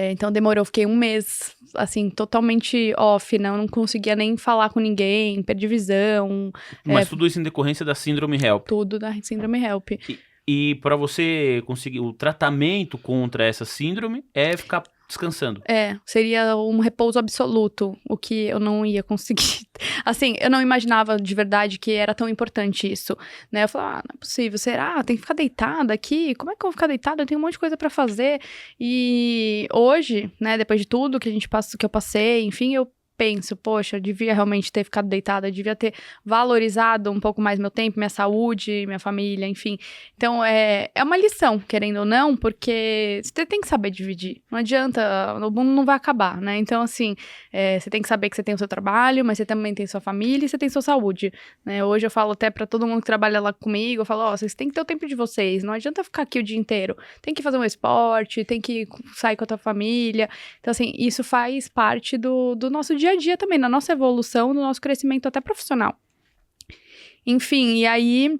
Então demorou, fiquei 1 mês, assim, totalmente off, né? Eu não conseguia nem falar com ninguém, perdi visão. Mas tudo isso em decorrência da síndrome HELP? Tudo da síndrome HELP. E para você conseguir o tratamento contra essa síndrome é ficar descansando? Seria um repouso absoluto, o que eu não ia conseguir. Assim, eu não imaginava de verdade que era tão importante isso, né? Eu falava, não é possível, será? Tem que ficar deitada aqui? Como é que eu vou ficar deitada? Eu tenho um monte de coisa pra fazer. E hoje, né, depois de tudo que eu passei, enfim, eu penso, poxa, eu devia realmente ter ficado deitada, eu devia ter valorizado um pouco mais meu tempo, minha saúde, minha família, enfim. Então, é uma lição, querendo ou não, porque você tem que saber dividir. Não adianta, o mundo não vai acabar, né? Então, assim, você tem que saber que você tem o seu trabalho, mas você também tem sua família e você tem sua saúde, né? Hoje eu falo até pra todo mundo que trabalha lá comigo, eu falo, vocês têm que ter o tempo de vocês, não adianta ficar aqui o dia inteiro. Tem que fazer um esporte, tem que sair com a tua família. Então, assim, isso faz parte do nosso dia a dia também, na nossa evolução, no nosso crescimento até profissional. Enfim, e aí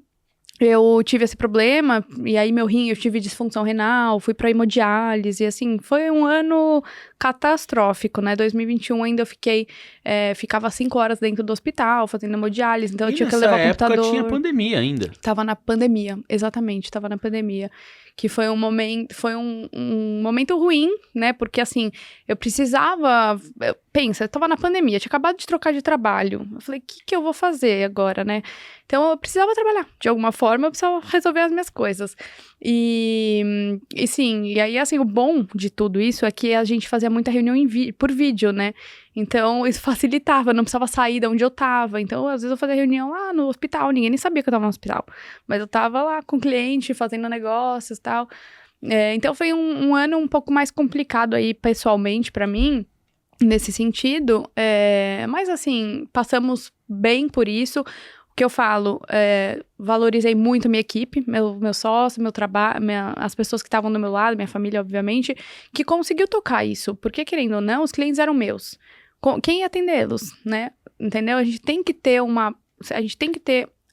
eu tive esse problema, e aí meu rim, eu tive disfunção renal, fui pra hemodiálise, e assim, foi um ano catastrófico, né? 2021 ainda eu ficava 5 horas dentro do hospital, fazendo hemodiálise, então eu tinha que levar o computador. Nessa época tinha pandemia ainda. Tava na pandemia, exatamente, tava na pandemia. Que foi um momento ruim, né? Porque, assim, eu precisava... Pensa, eu tava na pandemia, tinha acabado de trocar de trabalho. Eu falei, o que eu vou fazer agora, né? Então, eu precisava trabalhar. De alguma forma, eu precisava resolver as minhas coisas. E sim, e aí, assim, o bom de tudo isso é que a gente fazia muita reunião por vídeo, né? Então, isso facilitava, eu não precisava sair de onde eu tava. Então, às vezes eu fazia reunião lá no hospital, ninguém nem sabia que eu tava no hospital. Mas eu tava lá com o cliente, fazendo negócios e tal. Então, foi um ano um pouco mais complicado aí, pessoalmente, pra mim, nesse sentido. Mas, assim, passamos bem por isso. O que eu falo, valorizei muito minha equipe, meu sócio, meu trabalho, as pessoas que estavam do meu lado, minha família, obviamente, que conseguiu tocar isso. Porque, querendo ou não, os clientes eram meus. Quem ia atendê-los, né? Entendeu? A gente tem que ter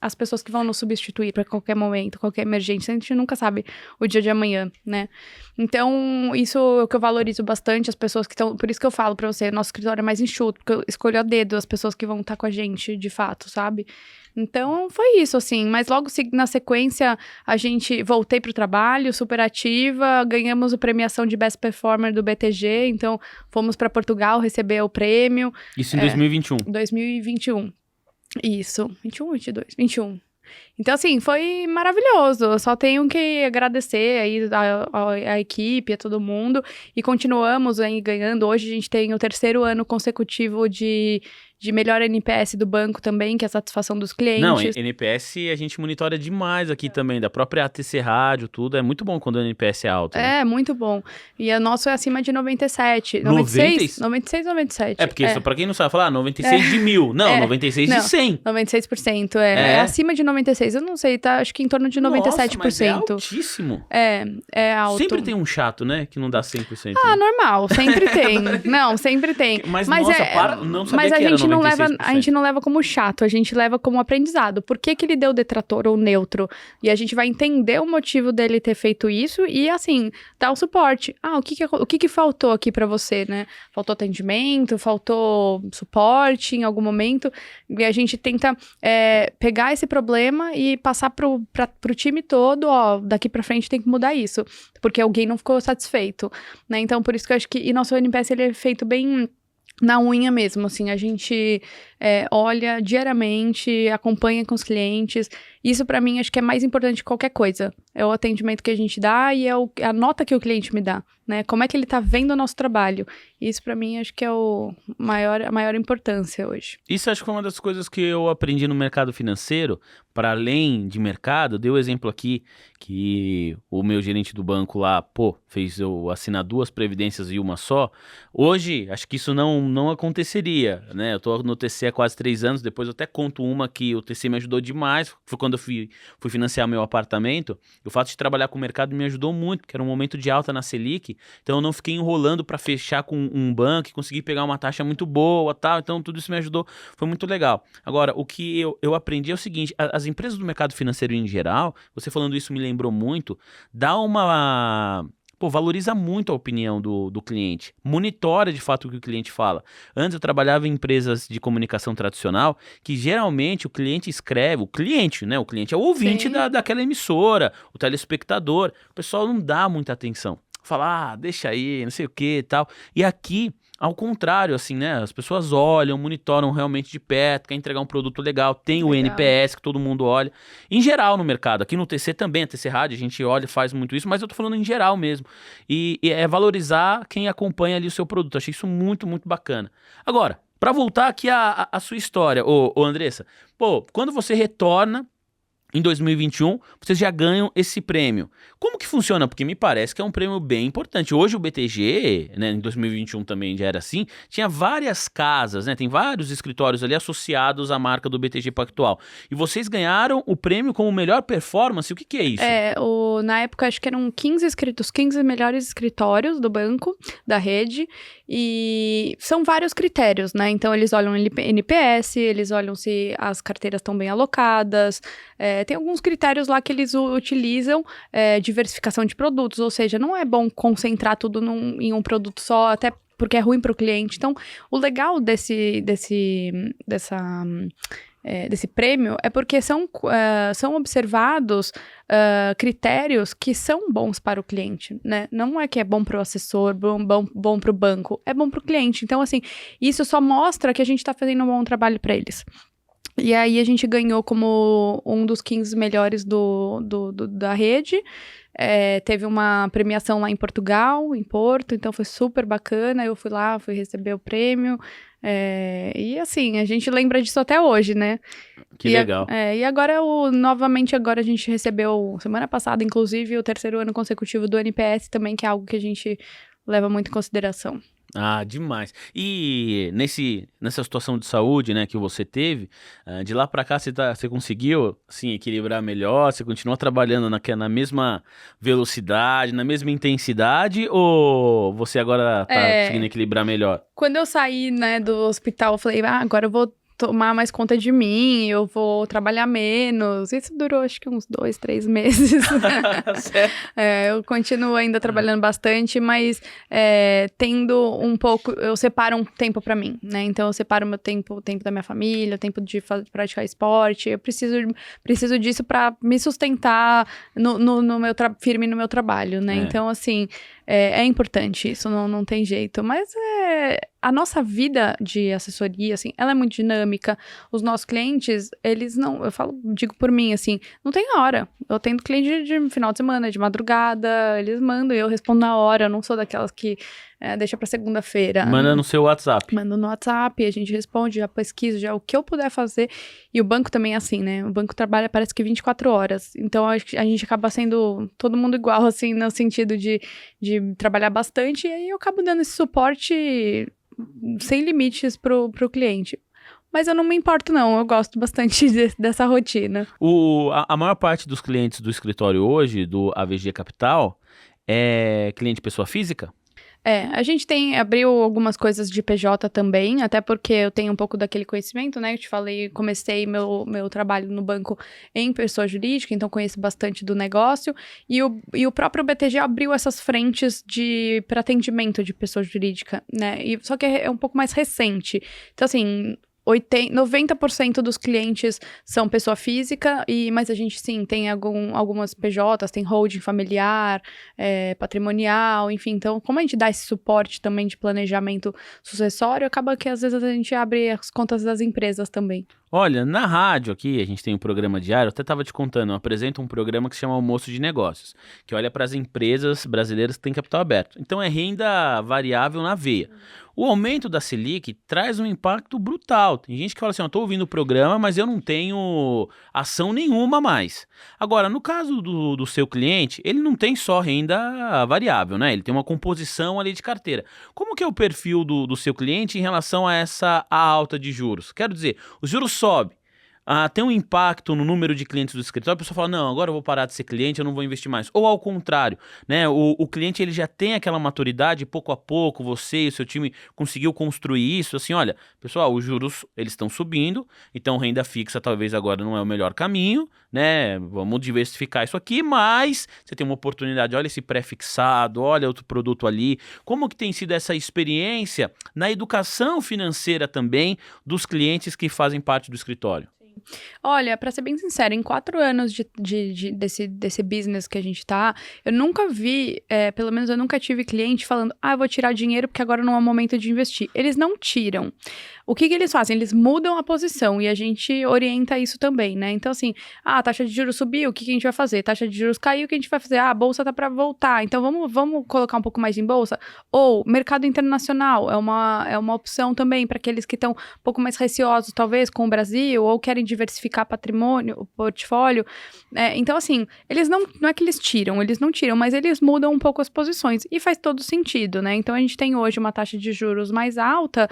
as pessoas que vão nos substituir para qualquer momento, qualquer emergência. A gente nunca sabe o dia de amanhã, né? Então, isso é o que eu valorizo bastante, as pessoas que estão... Por isso que eu falo para você, nosso escritório é mais enxuto, porque eu escolho a dedo as pessoas que vão estar com a gente, de fato, sabe? Então, foi isso, assim. Mas logo na sequência, voltei pro trabalho, super ativa, ganhamos a premiação de Best Performer do BTG, então fomos para Portugal receber o prêmio. Isso em 2021? 2021. Isso, 21, 22, 21. Então, assim, foi maravilhoso. Eu só tenho que agradecer aí a equipe, a todo mundo. E continuamos aí ganhando. Hoje a gente tem o 3º ano consecutivo de melhor NPS do banco também, que é a satisfação dos clientes. Não, NPS a gente monitora demais aqui também, da própria ATC Rádio, tudo. É muito bom quando o NPS é alto. Né? Muito bom. E o nosso é acima de 97. 96? 96, 97. Porque isso, pra quem não sabe falar, 96 de 1000. Não, 96 de 100. 96%. É acima de 96. Eu não sei, tá? Acho que em torno de 97%. Nossa, mas é altíssimo. É alto. Sempre tem um chato, né? Que não dá 100%. Normal. Sempre tem. Não, sempre tem. Mas nossa, não sabia que era 96%. A gente não leva como chato, a gente leva como aprendizado. Por que ele deu detrator ou neutro? E a gente vai entender o motivo dele ter feito isso e, assim, dar o suporte. O que faltou aqui pra você, né? Faltou atendimento, faltou suporte em algum momento. E a gente tenta pegar esse problema e passar pro time todo, daqui pra frente tem que mudar isso. Porque alguém não ficou satisfeito, né? Então, por isso que eu acho que... E nosso NPS, ele é feito bem... na unha mesmo, assim, a gente olha diariamente, acompanha com os clientes. Isso, pra mim, acho que é mais importante que qualquer coisa. É o atendimento que a gente dá e a nota que o cliente me dá, né? Como é que ele tá vendo o nosso trabalho. Isso, pra mim, acho que é a maior importância hoje. Isso acho que foi uma das coisas que eu aprendi no mercado financeiro, para além de mercado. Dei o exemplo aqui que o meu gerente do banco lá, fez eu assinar 2 previdências e uma só. Hoje, acho que isso não aconteceria, né? Eu tô no TC há quase 3 anos, depois eu até conto uma que o TC me ajudou demais, foi quando eu fui financiar meu apartamento. O fato de trabalhar com o mercado me ajudou muito, porque era um momento de alta na Selic, então eu não fiquei enrolando para fechar com um banco e conseguir pegar uma taxa muito boa, tal. Então tudo isso me ajudou, foi muito legal. Agora, o que eu aprendi é o seguinte, as empresas do mercado financeiro em geral, você falando isso me lembrou muito, valoriza muito a opinião do cliente. Monitora, de fato, o que o cliente fala. Antes eu trabalhava em empresas de comunicação tradicional, que geralmente o cliente escreve, o cliente é o ouvinte daquela emissora, o telespectador. O pessoal não dá muita atenção. Fala, deixa aí, não sei o que e tal. E aqui, ao contrário, assim, né? As pessoas olham, monitoram realmente de perto, quer entregar um produto legal, tem o NPS que todo mundo olha. Em geral no mercado, aqui no TC também, a TC Rádio, a gente olha e faz muito isso, mas eu tô falando em geral mesmo. E é valorizar quem acompanha ali o seu produto. Achei isso muito, muito bacana. Agora, para voltar aqui à sua história, ô Andressa, quando você retorna em 2021, vocês já ganham esse prêmio. Como que funciona? Porque me parece que é um prêmio bem importante. Hoje o BTG, né, em 2021 também já era assim, tinha várias casas, né, tem vários escritórios ali associados à marca do BTG Pactual. E vocês ganharam o prêmio como melhor performance. O que é isso? Na época acho que eram 15 melhores escritórios do banco, da rede, e são vários critérios, né? Então eles olham NPS, eles olham se as carteiras estão bem alocadas, tem alguns critérios lá que eles utilizam, diversificação de produtos, ou seja, não é bom concentrar tudo em um produto só, até porque é ruim para o cliente. Então, o legal desse prêmio é porque são observados critérios que são bons para o cliente, né? Não é que é bom para o assessor, bom para o banco, é bom para o cliente. Então, assim, isso só mostra que a gente está fazendo um bom trabalho para eles. E aí a gente ganhou como um dos 15 melhores da rede. Teve uma premiação lá em Portugal, em Porto, então foi super bacana. Eu fui lá, fui receber o prêmio. E assim, a gente lembra disso até hoje, né? Que legal. E agora, novamente, agora a gente recebeu, semana passada, inclusive, o 3º ano consecutivo do NPS também, que é algo que a gente leva muito em consideração. Ah, demais. E nessa situação de saúde, né, que você teve, de lá pra cá você conseguiu, assim, equilibrar melhor? Você continua trabalhando na mesma velocidade, na mesma intensidade, ou você agora tá conseguindo equilibrar melhor? Quando eu saí, né, do hospital, eu falei, agora eu vou tomar mais conta de mim, eu vou trabalhar menos. Isso durou acho que uns 2, 3 meses. Eu continuo ainda trabalhando bastante, mas tendo um pouco, eu separo um tempo pra mim, né? Então eu separo o tempo da minha família, o tempo de praticar esporte. Eu preciso disso pra me sustentar firme no meu trabalho, né? Então, assim, é importante isso, não tem jeito. Mas a nossa vida de assessoria, assim, ela é muito dinâmica. Os nossos clientes, eles não... digo por mim, assim, não tem hora. Eu atendo cliente de final de semana, de madrugada, eles mandam e eu respondo na hora. Eu não sou daquelas que deixa pra segunda-feira. Manda no seu WhatsApp. Manda no WhatsApp, a gente responde, já pesquiso, já o que eu puder fazer. E o banco também é assim, né? O banco trabalha, parece que 24 horas. Então, a gente acaba sendo todo mundo igual, assim, no sentido de trabalhar bastante. E aí eu acabo dando esse suporte sem limites pro cliente. Mas eu não me importo, não. Eu gosto bastante dessa rotina. A maior parte dos clientes do escritório hoje, do AVG Capital, é cliente pessoa física? A gente abriu algumas coisas de PJ também, até porque eu tenho um pouco daquele conhecimento, né? Eu te falei, comecei meu trabalho no banco em pessoa jurídica, então conheço bastante do negócio. E o próprio BTG abriu essas frentes para atendimento de pessoa jurídica, né? Só que é um pouco mais recente. Então, assim... 90% dos clientes são pessoa física, mas a gente sim tem algumas PJs, tem holding familiar, patrimonial, enfim. Então, como a gente dá esse suporte também de planejamento sucessório, acaba que às vezes a gente abre as contas das empresas também. Olha, na rádio aqui, a gente tem um programa diário, eu até estava te contando, eu apresento um programa que se chama Almoço de Negócios, que olha para as empresas brasileiras que têm capital aberto. Então é renda variável na veia. O aumento da Selic traz um impacto brutal. Tem gente que fala assim, eu estou ouvindo o programa, mas eu não tenho ação nenhuma mais. Agora, no caso do seu cliente, ele não tem só renda variável, né? Ele tem uma composição ali de carteira. Como que é o perfil do seu cliente em relação a essa alta de juros? Quero dizer, os juros sobem. Tem um impacto no número de clientes do escritório, a pessoa fala, não, agora eu vou parar de ser cliente, eu não vou investir mais. Ou ao contrário, né, o cliente ele já tem aquela maturidade, pouco a pouco você e o seu time conseguiu construir isso, assim, olha, pessoal, os juros eles estão subindo, então renda fixa talvez agora não é o melhor caminho, né, vamos diversificar isso aqui, mas você tem uma oportunidade, olha esse pré-fixado, olha outro produto ali. Como que tem sido essa experiência na educação financeira também dos clientes que fazem parte do escritório? Olha, pra ser bem sincera, em 4 anos desse business que a gente tá, eu nunca vi, pelo menos eu nunca tive cliente falando, eu vou tirar dinheiro porque agora não é o momento de investir. Eles não tiram. O que eles fazem? Eles mudam a posição e a gente orienta isso também, né? Então, assim, a taxa de juros subiu, o que a gente vai fazer? Taxa de juros caiu, o que a gente vai fazer? A bolsa tá pra voltar, então vamos colocar um pouco mais em bolsa? Ou mercado internacional é uma opção também para aqueles que estão um pouco mais receosos, talvez, com o Brasil, ou querem diversificar patrimônio, o portfólio. Então, assim, eles não é que eles não tiram, mas eles mudam um pouco as posições, e faz todo sentido, né? Então, a gente tem hoje uma taxa de juros mais alta,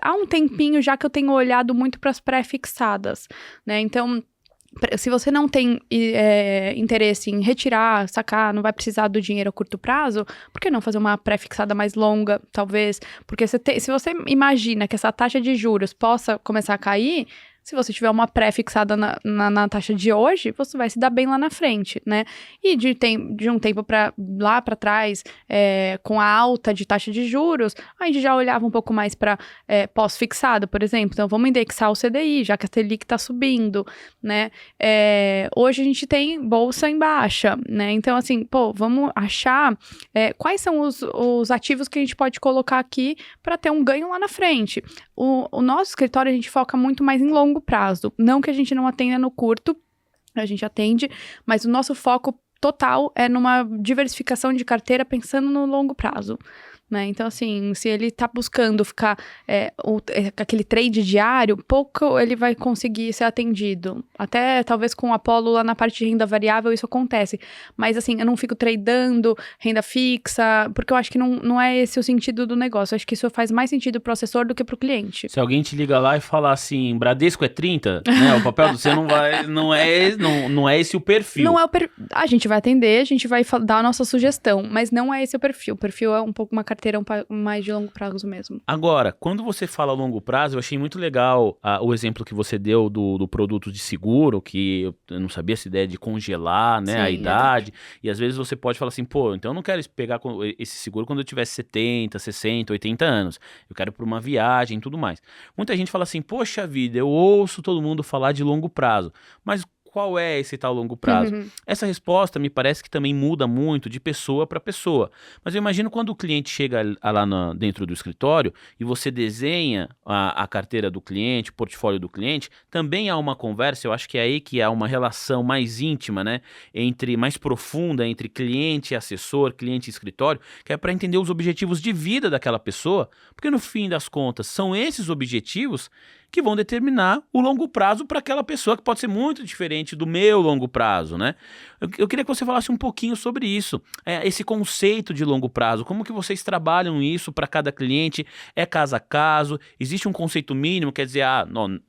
há um tempinho já que eu tenho olhado muito para as pré-fixadas, né? Então, se você não tem interesse em retirar, sacar, não vai precisar do dinheiro a curto prazo, por que não fazer uma pré-fixada mais longa, talvez? Porque se você imagina que essa taxa de juros possa começar a cair, Se você tiver uma pré-fixada na taxa de hoje, você vai se dar bem lá na frente, né? E de um tempo lá para trás, com a alta de taxa de juros, a gente já olhava um pouco mais para pós-fixado, por exemplo. Então, vamos indexar o CDI, já que a Selic está subindo, né? Hoje a gente tem bolsa em baixa, né? Então, assim, vamos achar quais são os ativos que a gente pode colocar aqui para ter um ganho lá na frente. O nosso escritório, a gente foca muito mais em longo prazo. Não que a gente não atenda no curto, a gente atende, mas o nosso foco total é numa diversificação de carteira pensando no longo prazo. Né? Então, assim, se ele tá buscando ficar aquele trade diário, pouco ele vai conseguir ser atendido. Até, talvez, com o Apollo lá na parte de renda variável, isso acontece. Mas, assim, eu não fico tradando renda fixa, porque eu acho que não é esse o sentido do negócio. Eu acho que isso faz mais sentido pro assessor do que pro cliente. Se alguém te liga lá e falar assim, Bradesco é 30, né? O papel do você não é esse o perfil. Não é a gente vai atender, a gente vai dar a nossa sugestão, mas não é esse o perfil. O perfil é um pouco uma carteira mais de longo prazo mesmo. Agora, quando você fala longo prazo, eu achei muito legal o exemplo que você deu do produto de seguro, que eu não sabia essa ideia de congelar, né, a idade, e às vezes você pode falar assim, então eu não quero pegar esse seguro quando eu tiver 70, 60, 80 anos, eu quero ir para uma viagem e tudo mais. Muita gente fala assim, poxa vida, eu ouço todo mundo falar de longo prazo, mas qual é esse tal longo prazo? Essa resposta me parece que também muda muito de pessoa para pessoa. Mas eu imagino quando o cliente chega lá dentro do escritório e você desenha a carteira do cliente, o portfólio do cliente, também há uma conversa, eu acho que é aí que há uma relação mais íntima, né? Mais profunda entre cliente e assessor, cliente e escritório, que é para entender os objetivos de vida daquela pessoa, porque no fim das contas são esses objetivos que vão determinar o longo prazo para aquela pessoa, que pode ser muito diferente do meu longo prazo, né? Eu queria que você falasse um pouquinho sobre isso, esse conceito de longo prazo, como que vocês trabalham isso para cada cliente, é caso a caso, existe um conceito mínimo, quer dizer,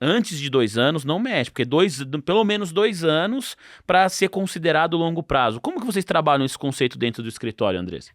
antes de 2 anos não mexe, porque pelo menos 2 anos para ser considerado longo prazo. Como que vocês trabalham esse conceito dentro do escritório, Andressa?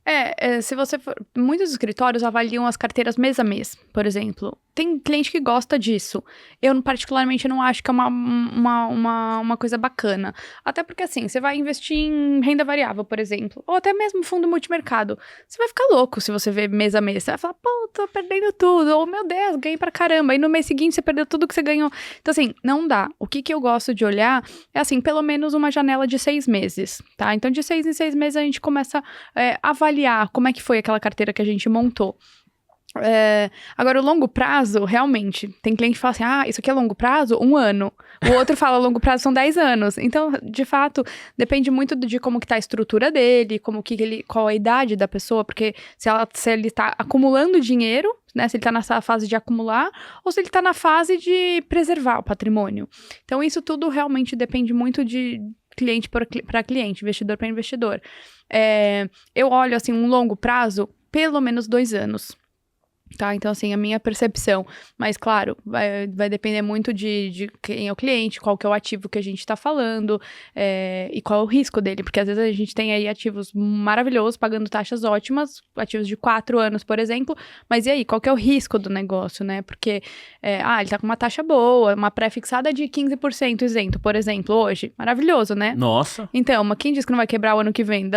Se você for, muitos escritórios avaliam as carteiras mês a mês, por exemplo. Tem cliente que gosta disso. Eu, particularmente, não acho que é uma coisa bacana. Até porque, assim, você vai investir em renda variável, por exemplo, ou até mesmo fundo multimercado. Você vai ficar louco se você ver mês a mês. Você vai falar, tô perdendo tudo. Ou, meu Deus, ganhei pra caramba. E no mês seguinte, você perdeu tudo que você ganhou. Então, assim, não dá. O que eu gosto de olhar é, assim, pelo menos uma janela de 6 meses, tá? Então, de 6 em 6 meses, a gente começa a avaliar como é que foi aquela carteira que a gente montou. Agora, o longo prazo, realmente, tem cliente que fala assim, isso aqui é longo prazo? 1 ano. O outro fala, longo prazo são 10 anos. Então, de fato, depende muito de como que tá a estrutura dele, qual a idade da pessoa, porque se ele tá acumulando dinheiro, né, se ele tá nessa fase de acumular, ou se ele tá na fase de preservar o patrimônio. Então, isso tudo realmente depende muito de cliente para cliente, investidor para investidor. Eu olho, assim, um longo prazo, pelo menos 2 anos. Tá, então assim, a minha percepção, mas claro, vai depender muito de quem é o cliente, qual que é o ativo que a gente tá falando, e qual é o risco dele, porque às vezes a gente tem aí ativos maravilhosos, pagando taxas ótimas, ativos de 4 anos, por exemplo, mas e aí, qual que é o risco do negócio, né, porque, ele tá com uma taxa boa, uma pré-fixada de 15% isento, por exemplo, hoje, maravilhoso, né? Nossa! Então, mas quem diz que não vai quebrar o ano que vem,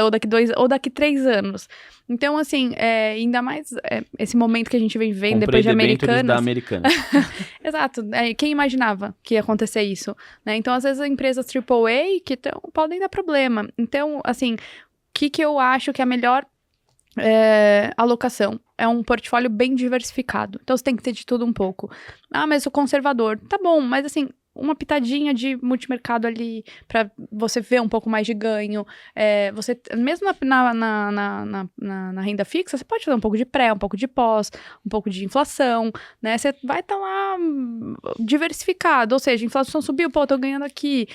ou daqui 3 anos? Então, assim, ainda mais esse momento que a gente vem vendo depois de Americanas. Da Americanas. Exato. Quem imaginava que ia acontecer isso? Né? Então, às vezes, empresas AAA que podem dar problema. Então, assim, o que eu acho que é a melhor alocação? É um portfólio bem diversificado. Então, você tem que ter de tudo um pouco. Mas eu sou conservador. Tá bom, mas assim, uma pitadinha de multimercado ali para você ver um pouco mais de ganho. Você, mesmo na renda fixa, você pode fazer um pouco de pré, um pouco de pós, um pouco de inflação, né? Você vai estar lá diversificado, ou seja, a inflação subiu, tô ganhando aqui.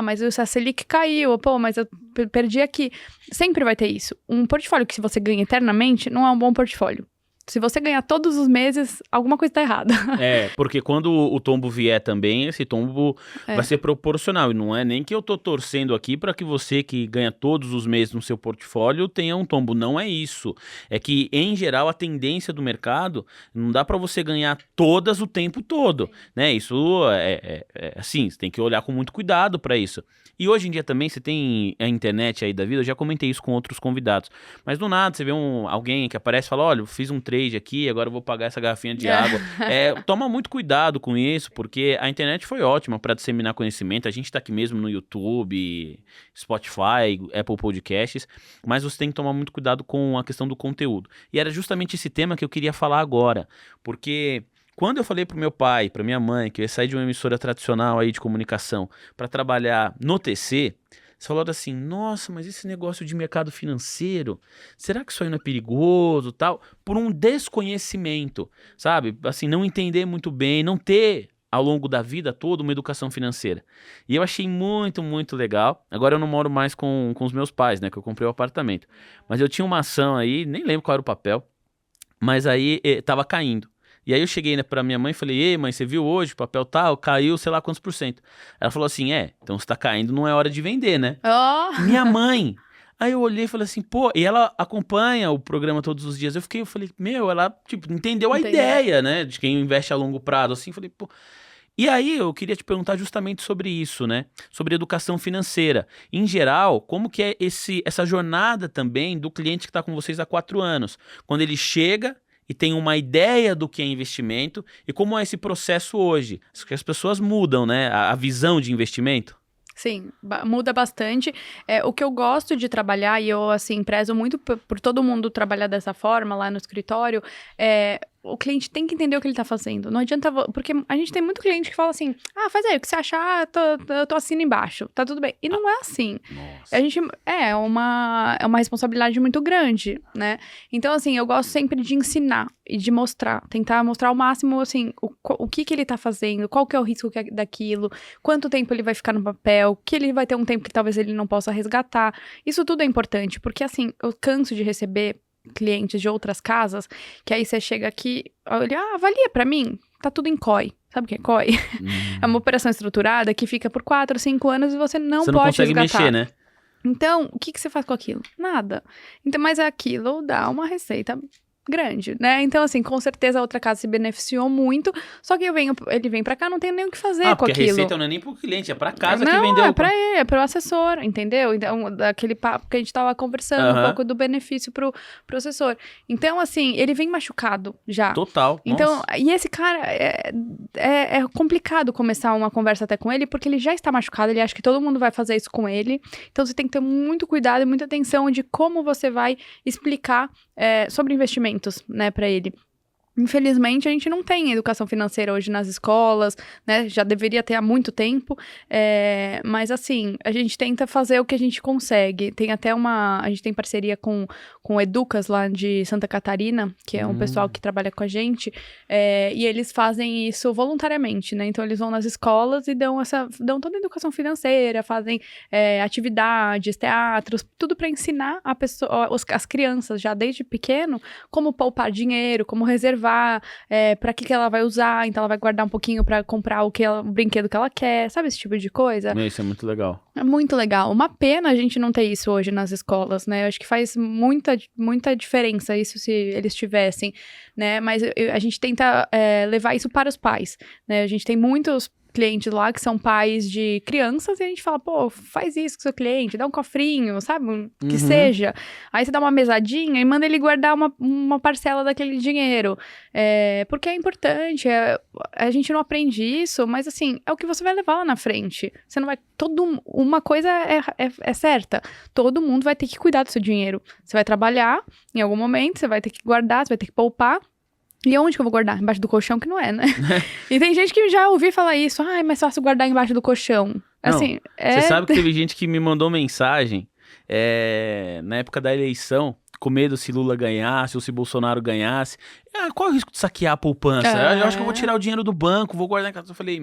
Mas a Selic caiu, mas eu perdi aqui. Sempre vai ter isso. Um portfólio que se você ganha eternamente, não é um bom portfólio. Se você ganhar todos os meses, alguma coisa tá errada. Porque quando o tombo vier também, esse tombo vai ser proporcional. E não é nem que eu tô torcendo aqui para que você que ganha todos os meses no seu portfólio tenha um tombo. Não é isso. É que, em geral, a tendência do mercado não dá para você ganhar todas o tempo todo, né? Isso assim, você tem que olhar com muito cuidado para isso. E hoje em dia também você tem a internet aí da vida, eu já comentei isso com outros convidados. Mas do nada você vê alguém que aparece e fala, olha, eu fiz um trade aqui, agora eu vou pagar essa garrafinha de água. Toma muito cuidado com isso, porque a internet foi ótima para disseminar conhecimento. A gente tá aqui mesmo no YouTube, Spotify, Apple Podcasts, mas você tem que tomar muito cuidado com a questão do conteúdo. E era justamente esse tema que eu queria falar agora, porque quando eu falei pro meu pai, pra minha mãe, que eu ia sair de uma emissora tradicional aí de comunicação para trabalhar no TC, você falou assim, nossa, mas esse negócio de mercado financeiro, será que isso aí não é perigoso, tal? Por um desconhecimento, sabe? Assim, não entender muito bem, não ter ao longo da vida toda uma educação financeira. E eu achei muito, muito legal. Agora eu não moro mais com os meus pais, né? Que eu comprei o apartamento. Mas eu tinha uma ação aí, nem lembro qual era o papel, mas aí tava caindo. E aí eu cheguei, né, pra minha mãe e falei, ei mãe, você viu hoje o papel tal? Caiu sei lá quantos por cento. Ela falou assim, então se tá caindo não é hora de vender, né? Minha mãe. Aí eu olhei e falei assim, pô, e ela acompanha o programa todos os dias. Eu falei, ela, tipo, entendeu a ideia, né, de quem investe a longo prazo, assim, falei, pô. E aí eu queria te perguntar justamente sobre isso, né? Sobre educação financeira. Em geral, como que é essa jornada também do cliente que está com vocês há 4 anos? Quando ele chega e tem uma ideia do que é investimento e como é esse processo hoje? Acho que as pessoas mudam, né? A visão de investimento. Sim, muda bastante. O que eu gosto de trabalhar, e eu, assim, prezo muito por todo mundo trabalhar dessa forma lá no escritório, o cliente tem que entender o que ele tá fazendo. Não adianta... Porque a gente tem muito cliente que fala assim, faz aí, o que você achar, eu tô assinando embaixo, tá tudo bem. E não é assim. Nossa. A gente... É uma responsabilidade muito grande, né? Então, assim, eu gosto sempre de ensinar e de mostrar. Tentar mostrar ao máximo, assim, o que ele tá fazendo, qual que é o risco daquilo, quanto tempo ele vai ficar no papel, que ele vai ter um tempo que talvez ele não possa resgatar. Isso tudo é importante, porque, assim, eu canso de receber clientes de outras casas, que aí você chega aqui, olha, avalia pra mim, tá tudo em COI. Sabe o que é COI? É uma operação estruturada que fica por 4, 5 anos e você não pode consegue resgatar. mexer, né? Então, o que você faz com aquilo? Nada. Então, mas aquilo dá uma receita grande, né? Então, assim, com certeza a outra casa se beneficiou muito, só que ele vem pra cá, não tem nem o que fazer com porque aquilo. a receita não é nem pro cliente, é pra casa que não, vendeu. Não, é pra ele, é pro assessor, entendeu? Então, daquele papo que a gente tava conversando, um pouco do benefício pro assessor. Então, assim, ele vem machucado já. Total. Então, nossa. E esse cara, é complicado começar uma conversa até com ele, porque ele já está machucado, ele acha que todo mundo vai fazer isso com ele. Então, você tem que ter muito cuidado e muita atenção de como você vai explicar sobre investimentos, né, para ele. Infelizmente, a gente não tem educação financeira hoje nas escolas, né? Já deveria ter há muito tempo. Mas, assim, a gente tenta fazer o que a gente consegue. Tem até a gente tem parceria com o Educas lá de Santa Catarina, que é um pessoal que trabalha com a gente. E eles fazem isso voluntariamente, né? Então, eles vão nas escolas e dão toda a educação financeira, fazem atividades, teatros, tudo para ensinar as crianças, já desde pequeno, como poupar dinheiro, como reservar pra que ela vai usar, então ela vai guardar um pouquinho pra comprar o brinquedo que ela quer, sabe esse tipo de coisa? Isso é muito legal. É muito legal. Uma pena a gente não ter isso hoje nas escolas, né? Eu acho que faz muita, muita diferença isso se eles tivessem, né? Mas a gente tenta levar isso para os pais, né? A gente tem muitos clientes lá que são pais de crianças e a gente fala, pô, faz isso com seu cliente, dá um cofrinho, sabe? Que seja. Aí você dá uma mesadinha e manda ele guardar uma parcela daquele dinheiro. Porque é importante, a gente não aprende isso, mas assim, é o que você vai levar lá na frente. Você não vai... Uma coisa é certa, todo mundo vai ter que cuidar do seu dinheiro. Você vai trabalhar em algum momento, você vai ter que guardar, você vai ter que poupar. E onde que eu vou guardar? Embaixo do colchão, que não é, né? E tem gente que já ouvi falar isso. É mais fácil guardar embaixo do colchão. Assim, Você sabe que teve gente que me mandou mensagem na época da eleição, com medo se Lula ganhasse ou se Bolsonaro ganhasse. Qual é o risco de saquear a poupança? Eu acho que eu vou tirar o dinheiro do banco, vou guardar em casa. Eu falei,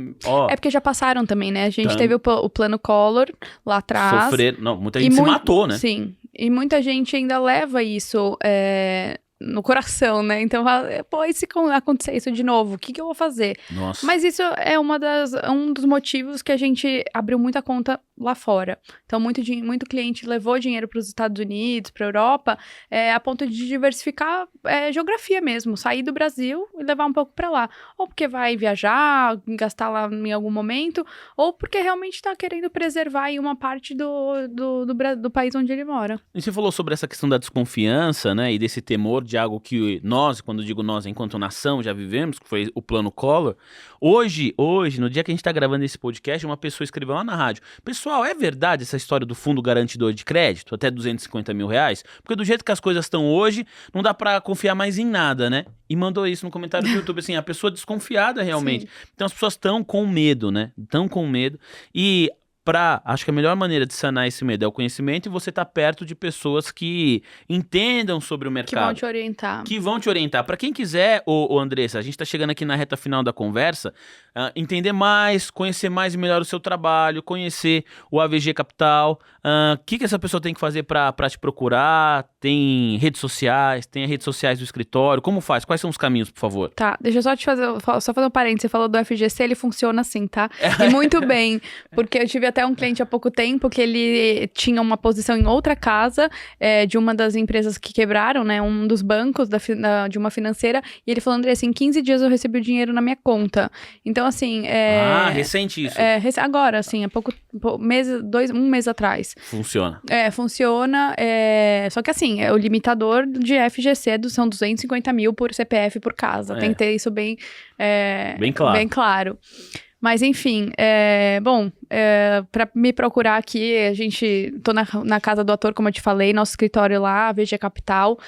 É porque já passaram também, né? A gente teve o plano Collor lá atrás. Muita gente se matou, né? Sim. E muita gente ainda leva isso... no coração, né? Então, pô, e se acontecer isso de novo, o que eu vou fazer? Nossa. Mas isso é um dos motivos que a gente abriu muita conta lá fora. Então, muito cliente levou dinheiro para os Estados Unidos, para a Europa, a ponto de diversificar geografia mesmo, sair do Brasil e levar um pouco para lá. Ou porque vai viajar, gastar lá em algum momento, ou porque realmente está querendo preservar aí uma parte do país onde ele mora. E você falou sobre essa questão da desconfiança, né, e desse temor de algo que nós, quando digo nós, enquanto nação, já vivemos, que foi o Plano Collor. Hoje, no dia que a gente está gravando esse podcast, uma pessoa escreveu lá na rádio: pessoal, é verdade essa história do fundo garantidor de crédito, até 250 mil reais? Porque do jeito que as coisas estão hoje, não dá para confiar mais em nada, né? E mandou isso no comentário do YouTube, assim, a pessoa desconfiada realmente. Sim. Então as pessoas estão com medo, né? Estão com medo. E acho que a melhor maneira de sanar esse medo é o conhecimento, e você tá perto de pessoas que entendam sobre o mercado. Que vão te orientar. Que vão te orientar. Para quem quiser, Andressa, a gente tá chegando aqui na reta final da conversa, entender mais, conhecer mais e melhor o seu trabalho, conhecer o AVG Capital, o que essa pessoa tem que fazer para te procurar? Tem redes sociais, tem as redes sociais do escritório, como faz? Quais são os caminhos, por favor? Tá, deixa eu só fazer um parênteses, você falou do FGC, ele funciona assim, tá? E muito bem, porque eu tive até um cliente há pouco tempo que ele tinha uma posição em outra casa, de uma das empresas que quebraram, né, um dos bancos de uma financeira, e ele falou: Andressa, em 15 dias eu recebi o dinheiro na minha conta. Então, assim... recente isso. Agora, assim, há um mês atrás. Funciona. Funciona, só que assim, o limitador de FGC são 250 mil por CPF por casa. Tem que ter isso bem claro. Mas, enfim, para me procurar aqui, tô na casa do ator, como eu te falei, nosso escritório lá, AVG Capital.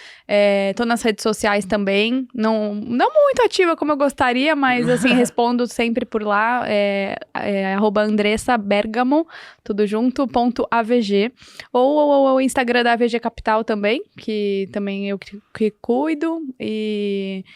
Tô nas redes sociais também, não muito ativa como eu gostaria, mas, assim, respondo sempre por lá, @Andressa Bergamo, tudo junto, .avg. Ou o Instagram da AVG Capital também, que também eu que cuido, e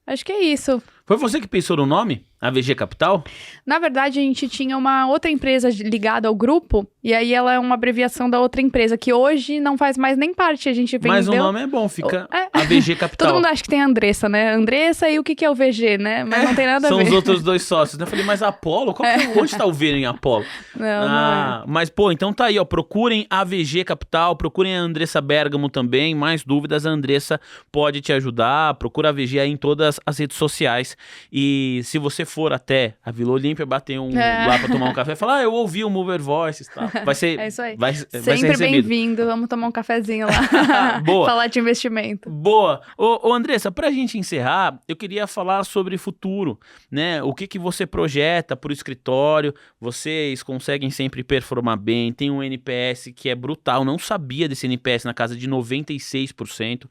acho que é isso. Foi você que pensou no nome? AVG Capital? Na verdade, a gente tinha uma outra empresa ligada ao grupo, e aí ela é uma abreviação da outra empresa, que hoje não faz mais nem parte, a gente vendeu. Mas o nome é bom, fica AVG Capital. Todo mundo acha que tem a Andressa, né? Andressa e o que é o VG, né? Mas não tem nada a ver. São os outros dois sócios. Eu falei, mas Apolo? Onde está o V em Apolo? Não é. Mas, então tá aí, ó. Procurem AVG Capital, procurem a Andressa Bergamo também. Mais dúvidas, a Andressa pode te ajudar. Procura a AVG aí em todas as redes sociais. E se você for até a Vila Olímpia, bater lá pra tomar um café, falar: eu ouvi o Mover Voices, tá? Vai ser... É isso aí. Vai ser sempre recebido. Bem-vindo, vamos tomar um cafezinho lá. Boa. Falar de investimento. Boa. Ô, Andressa, pra gente encerrar, eu queria falar sobre futuro, né? O que você projeta pro escritório? Vocês conseguem sempre performar bem, tem um NPS que é brutal, não sabia desse NPS na casa de 96%.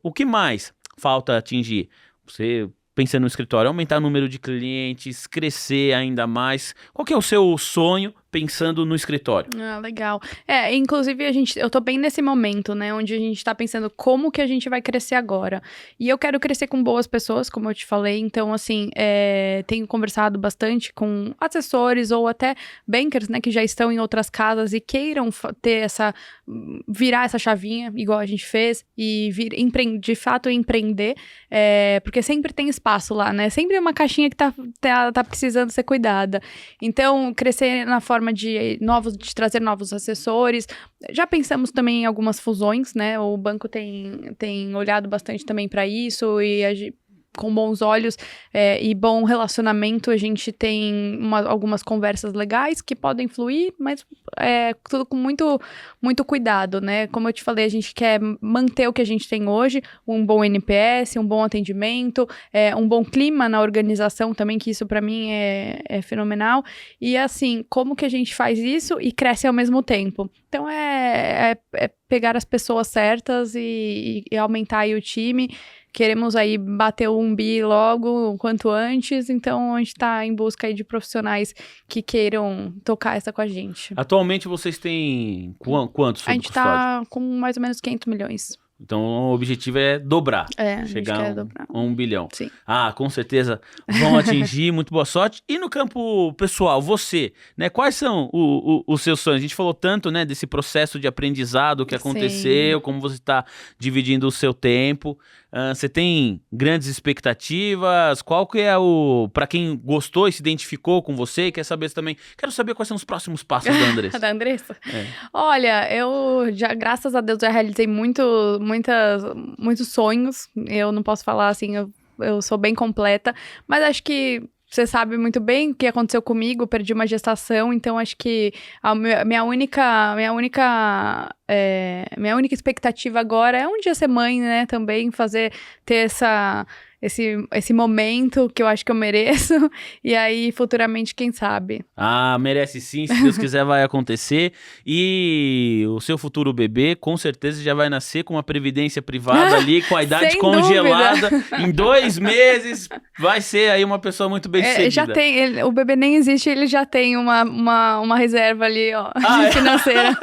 O que mais falta atingir? Você... pensando no escritório, aumentar o número de clientes, crescer ainda mais. Qual que é o seu sonho pensando no escritório? Legal. Inclusive, eu tô bem nesse momento, né, onde a gente tá pensando como que a gente vai crescer agora. E eu quero crescer com boas pessoas, como eu te falei, então, assim, tenho conversado bastante com assessores ou até bankers, né, que já estão em outras casas e queiram virar essa chavinha, igual a gente fez, e de fato empreender, porque sempre tem espaço lá, né, sempre é uma caixinha que tá precisando ser cuidada. Então, crescer na forma de trazer novos assessores. Já pensamos também em algumas fusões, né? O banco tem olhado bastante também para isso, e com bons olhos e bom relacionamento, a gente tem algumas conversas legais que podem fluir, mas tudo com muito, muito cuidado, né? Como eu te falei, a gente quer manter o que a gente tem hoje, um bom NPS, um bom atendimento, um bom clima na organização também, que isso para mim é fenomenal. E assim, como que a gente faz isso e cresce ao mesmo tempo? Então é pegar as pessoas certas e aumentar aí o time. Queremos aí bater o 1 bi logo, o quanto antes, então a gente está em busca aí de profissionais que queiram tocar essa com a gente. Atualmente vocês têm quantos? A gente está com mais ou menos 500 milhões. Então o objetivo é dobrar. Chegar a 1 bilhão. Sim. Com certeza vão atingir, muito boa sorte. E no campo pessoal, você, né? Quais são os seus sonhos? A gente falou tanto, né, desse processo de aprendizado que aconteceu, como você está dividindo o seu tempo. Você tem grandes expectativas? Qual que é para quem gostou e se identificou com você e quer saber também, quero saber quais são os próximos passos da Andressa. Da Andressa? Olha, eu já, graças a Deus, já realizei muitos sonhos. Eu não posso falar assim, eu sou bem completa, mas acho que você sabe muito bem o que aconteceu comigo, eu perdi uma gestação, então acho que a minha única expectativa agora é um dia ser mãe, né, também ter esse momento que eu acho que eu mereço, e aí futuramente, quem sabe. Merece sim, se Deus quiser vai acontecer, e o seu futuro bebê com certeza já vai nascer com uma previdência privada ali, com a idade congelada, em 2 meses vai ser aí uma pessoa muito bem sucedida. Já tem, o bebê nem existe, ele já tem uma reserva ali, ó, financeira.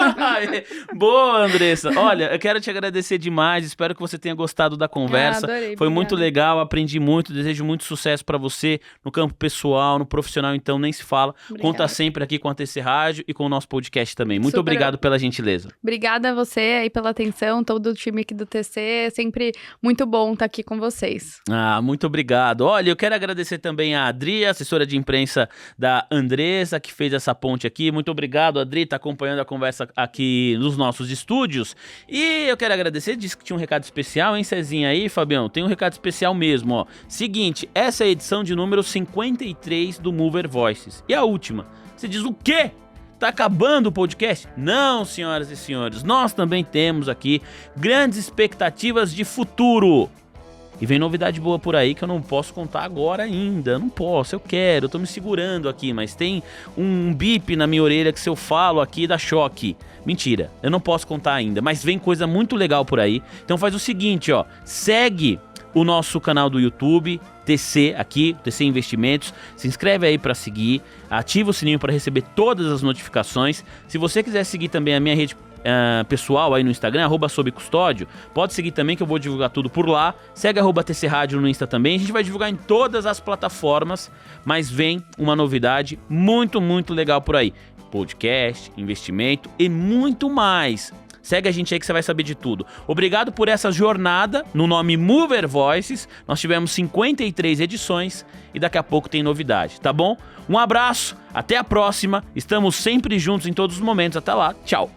Boa, Andressa. Olha, eu quero te agradecer demais, espero que você tenha gostado da conversa. Adorei, foi muito obrigada. legal, aprendi muito, desejo muito sucesso pra você no campo pessoal, no profissional, então nem se fala. Obrigada. Conta sempre aqui com a TC Rádio e com o nosso podcast também. Muito obrigado pela gentileza. Obrigada a você aí pela atenção, todo o time aqui do TC, é sempre muito bom estar aqui com vocês. Muito obrigado. Olha, eu quero agradecer também a Adri, assessora de imprensa da Andressa, que fez essa ponte aqui. Muito obrigado, Adri, tá acompanhando a conversa aqui nos nossos estúdios. E eu quero agradecer, disse que tinha um recado especial, hein, Cezinha aí, Fabião? Tem um recado especial mesmo. Ó. Seguinte, essa é a edição de número 53 do Mover Voices. E a última, você diz o quê? Tá acabando o podcast? Não, senhoras e senhores, nós também temos aqui grandes expectativas de futuro. E vem novidade boa por aí que eu não posso contar agora ainda. Não posso, eu quero, eu tô me segurando aqui, mas tem um bip na minha orelha que se eu falo aqui dá choque. Mentira, eu não posso contar ainda, mas vem coisa muito legal por aí. Então faz o seguinte, ó, segue o nosso canal do YouTube, TC aqui, TC Investimentos, se inscreve aí para seguir, ativa o sininho para receber todas as notificações. Se você quiser seguir também a minha rede pessoal aí no Instagram, @sobcustódio, pode seguir também que eu vou divulgar tudo por lá. Segue @TC Rádio no Insta também, a gente vai divulgar em todas as plataformas, mas vem uma novidade muito, muito legal por aí. Podcast, investimento e muito mais. Segue a gente aí que você vai saber de tudo. Obrigado por essa jornada no nome Mover Voices. Nós tivemos 53 edições e daqui a pouco tem novidade, tá bom? Um abraço, até a próxima. Estamos sempre juntos em todos os momentos. Até lá, tchau.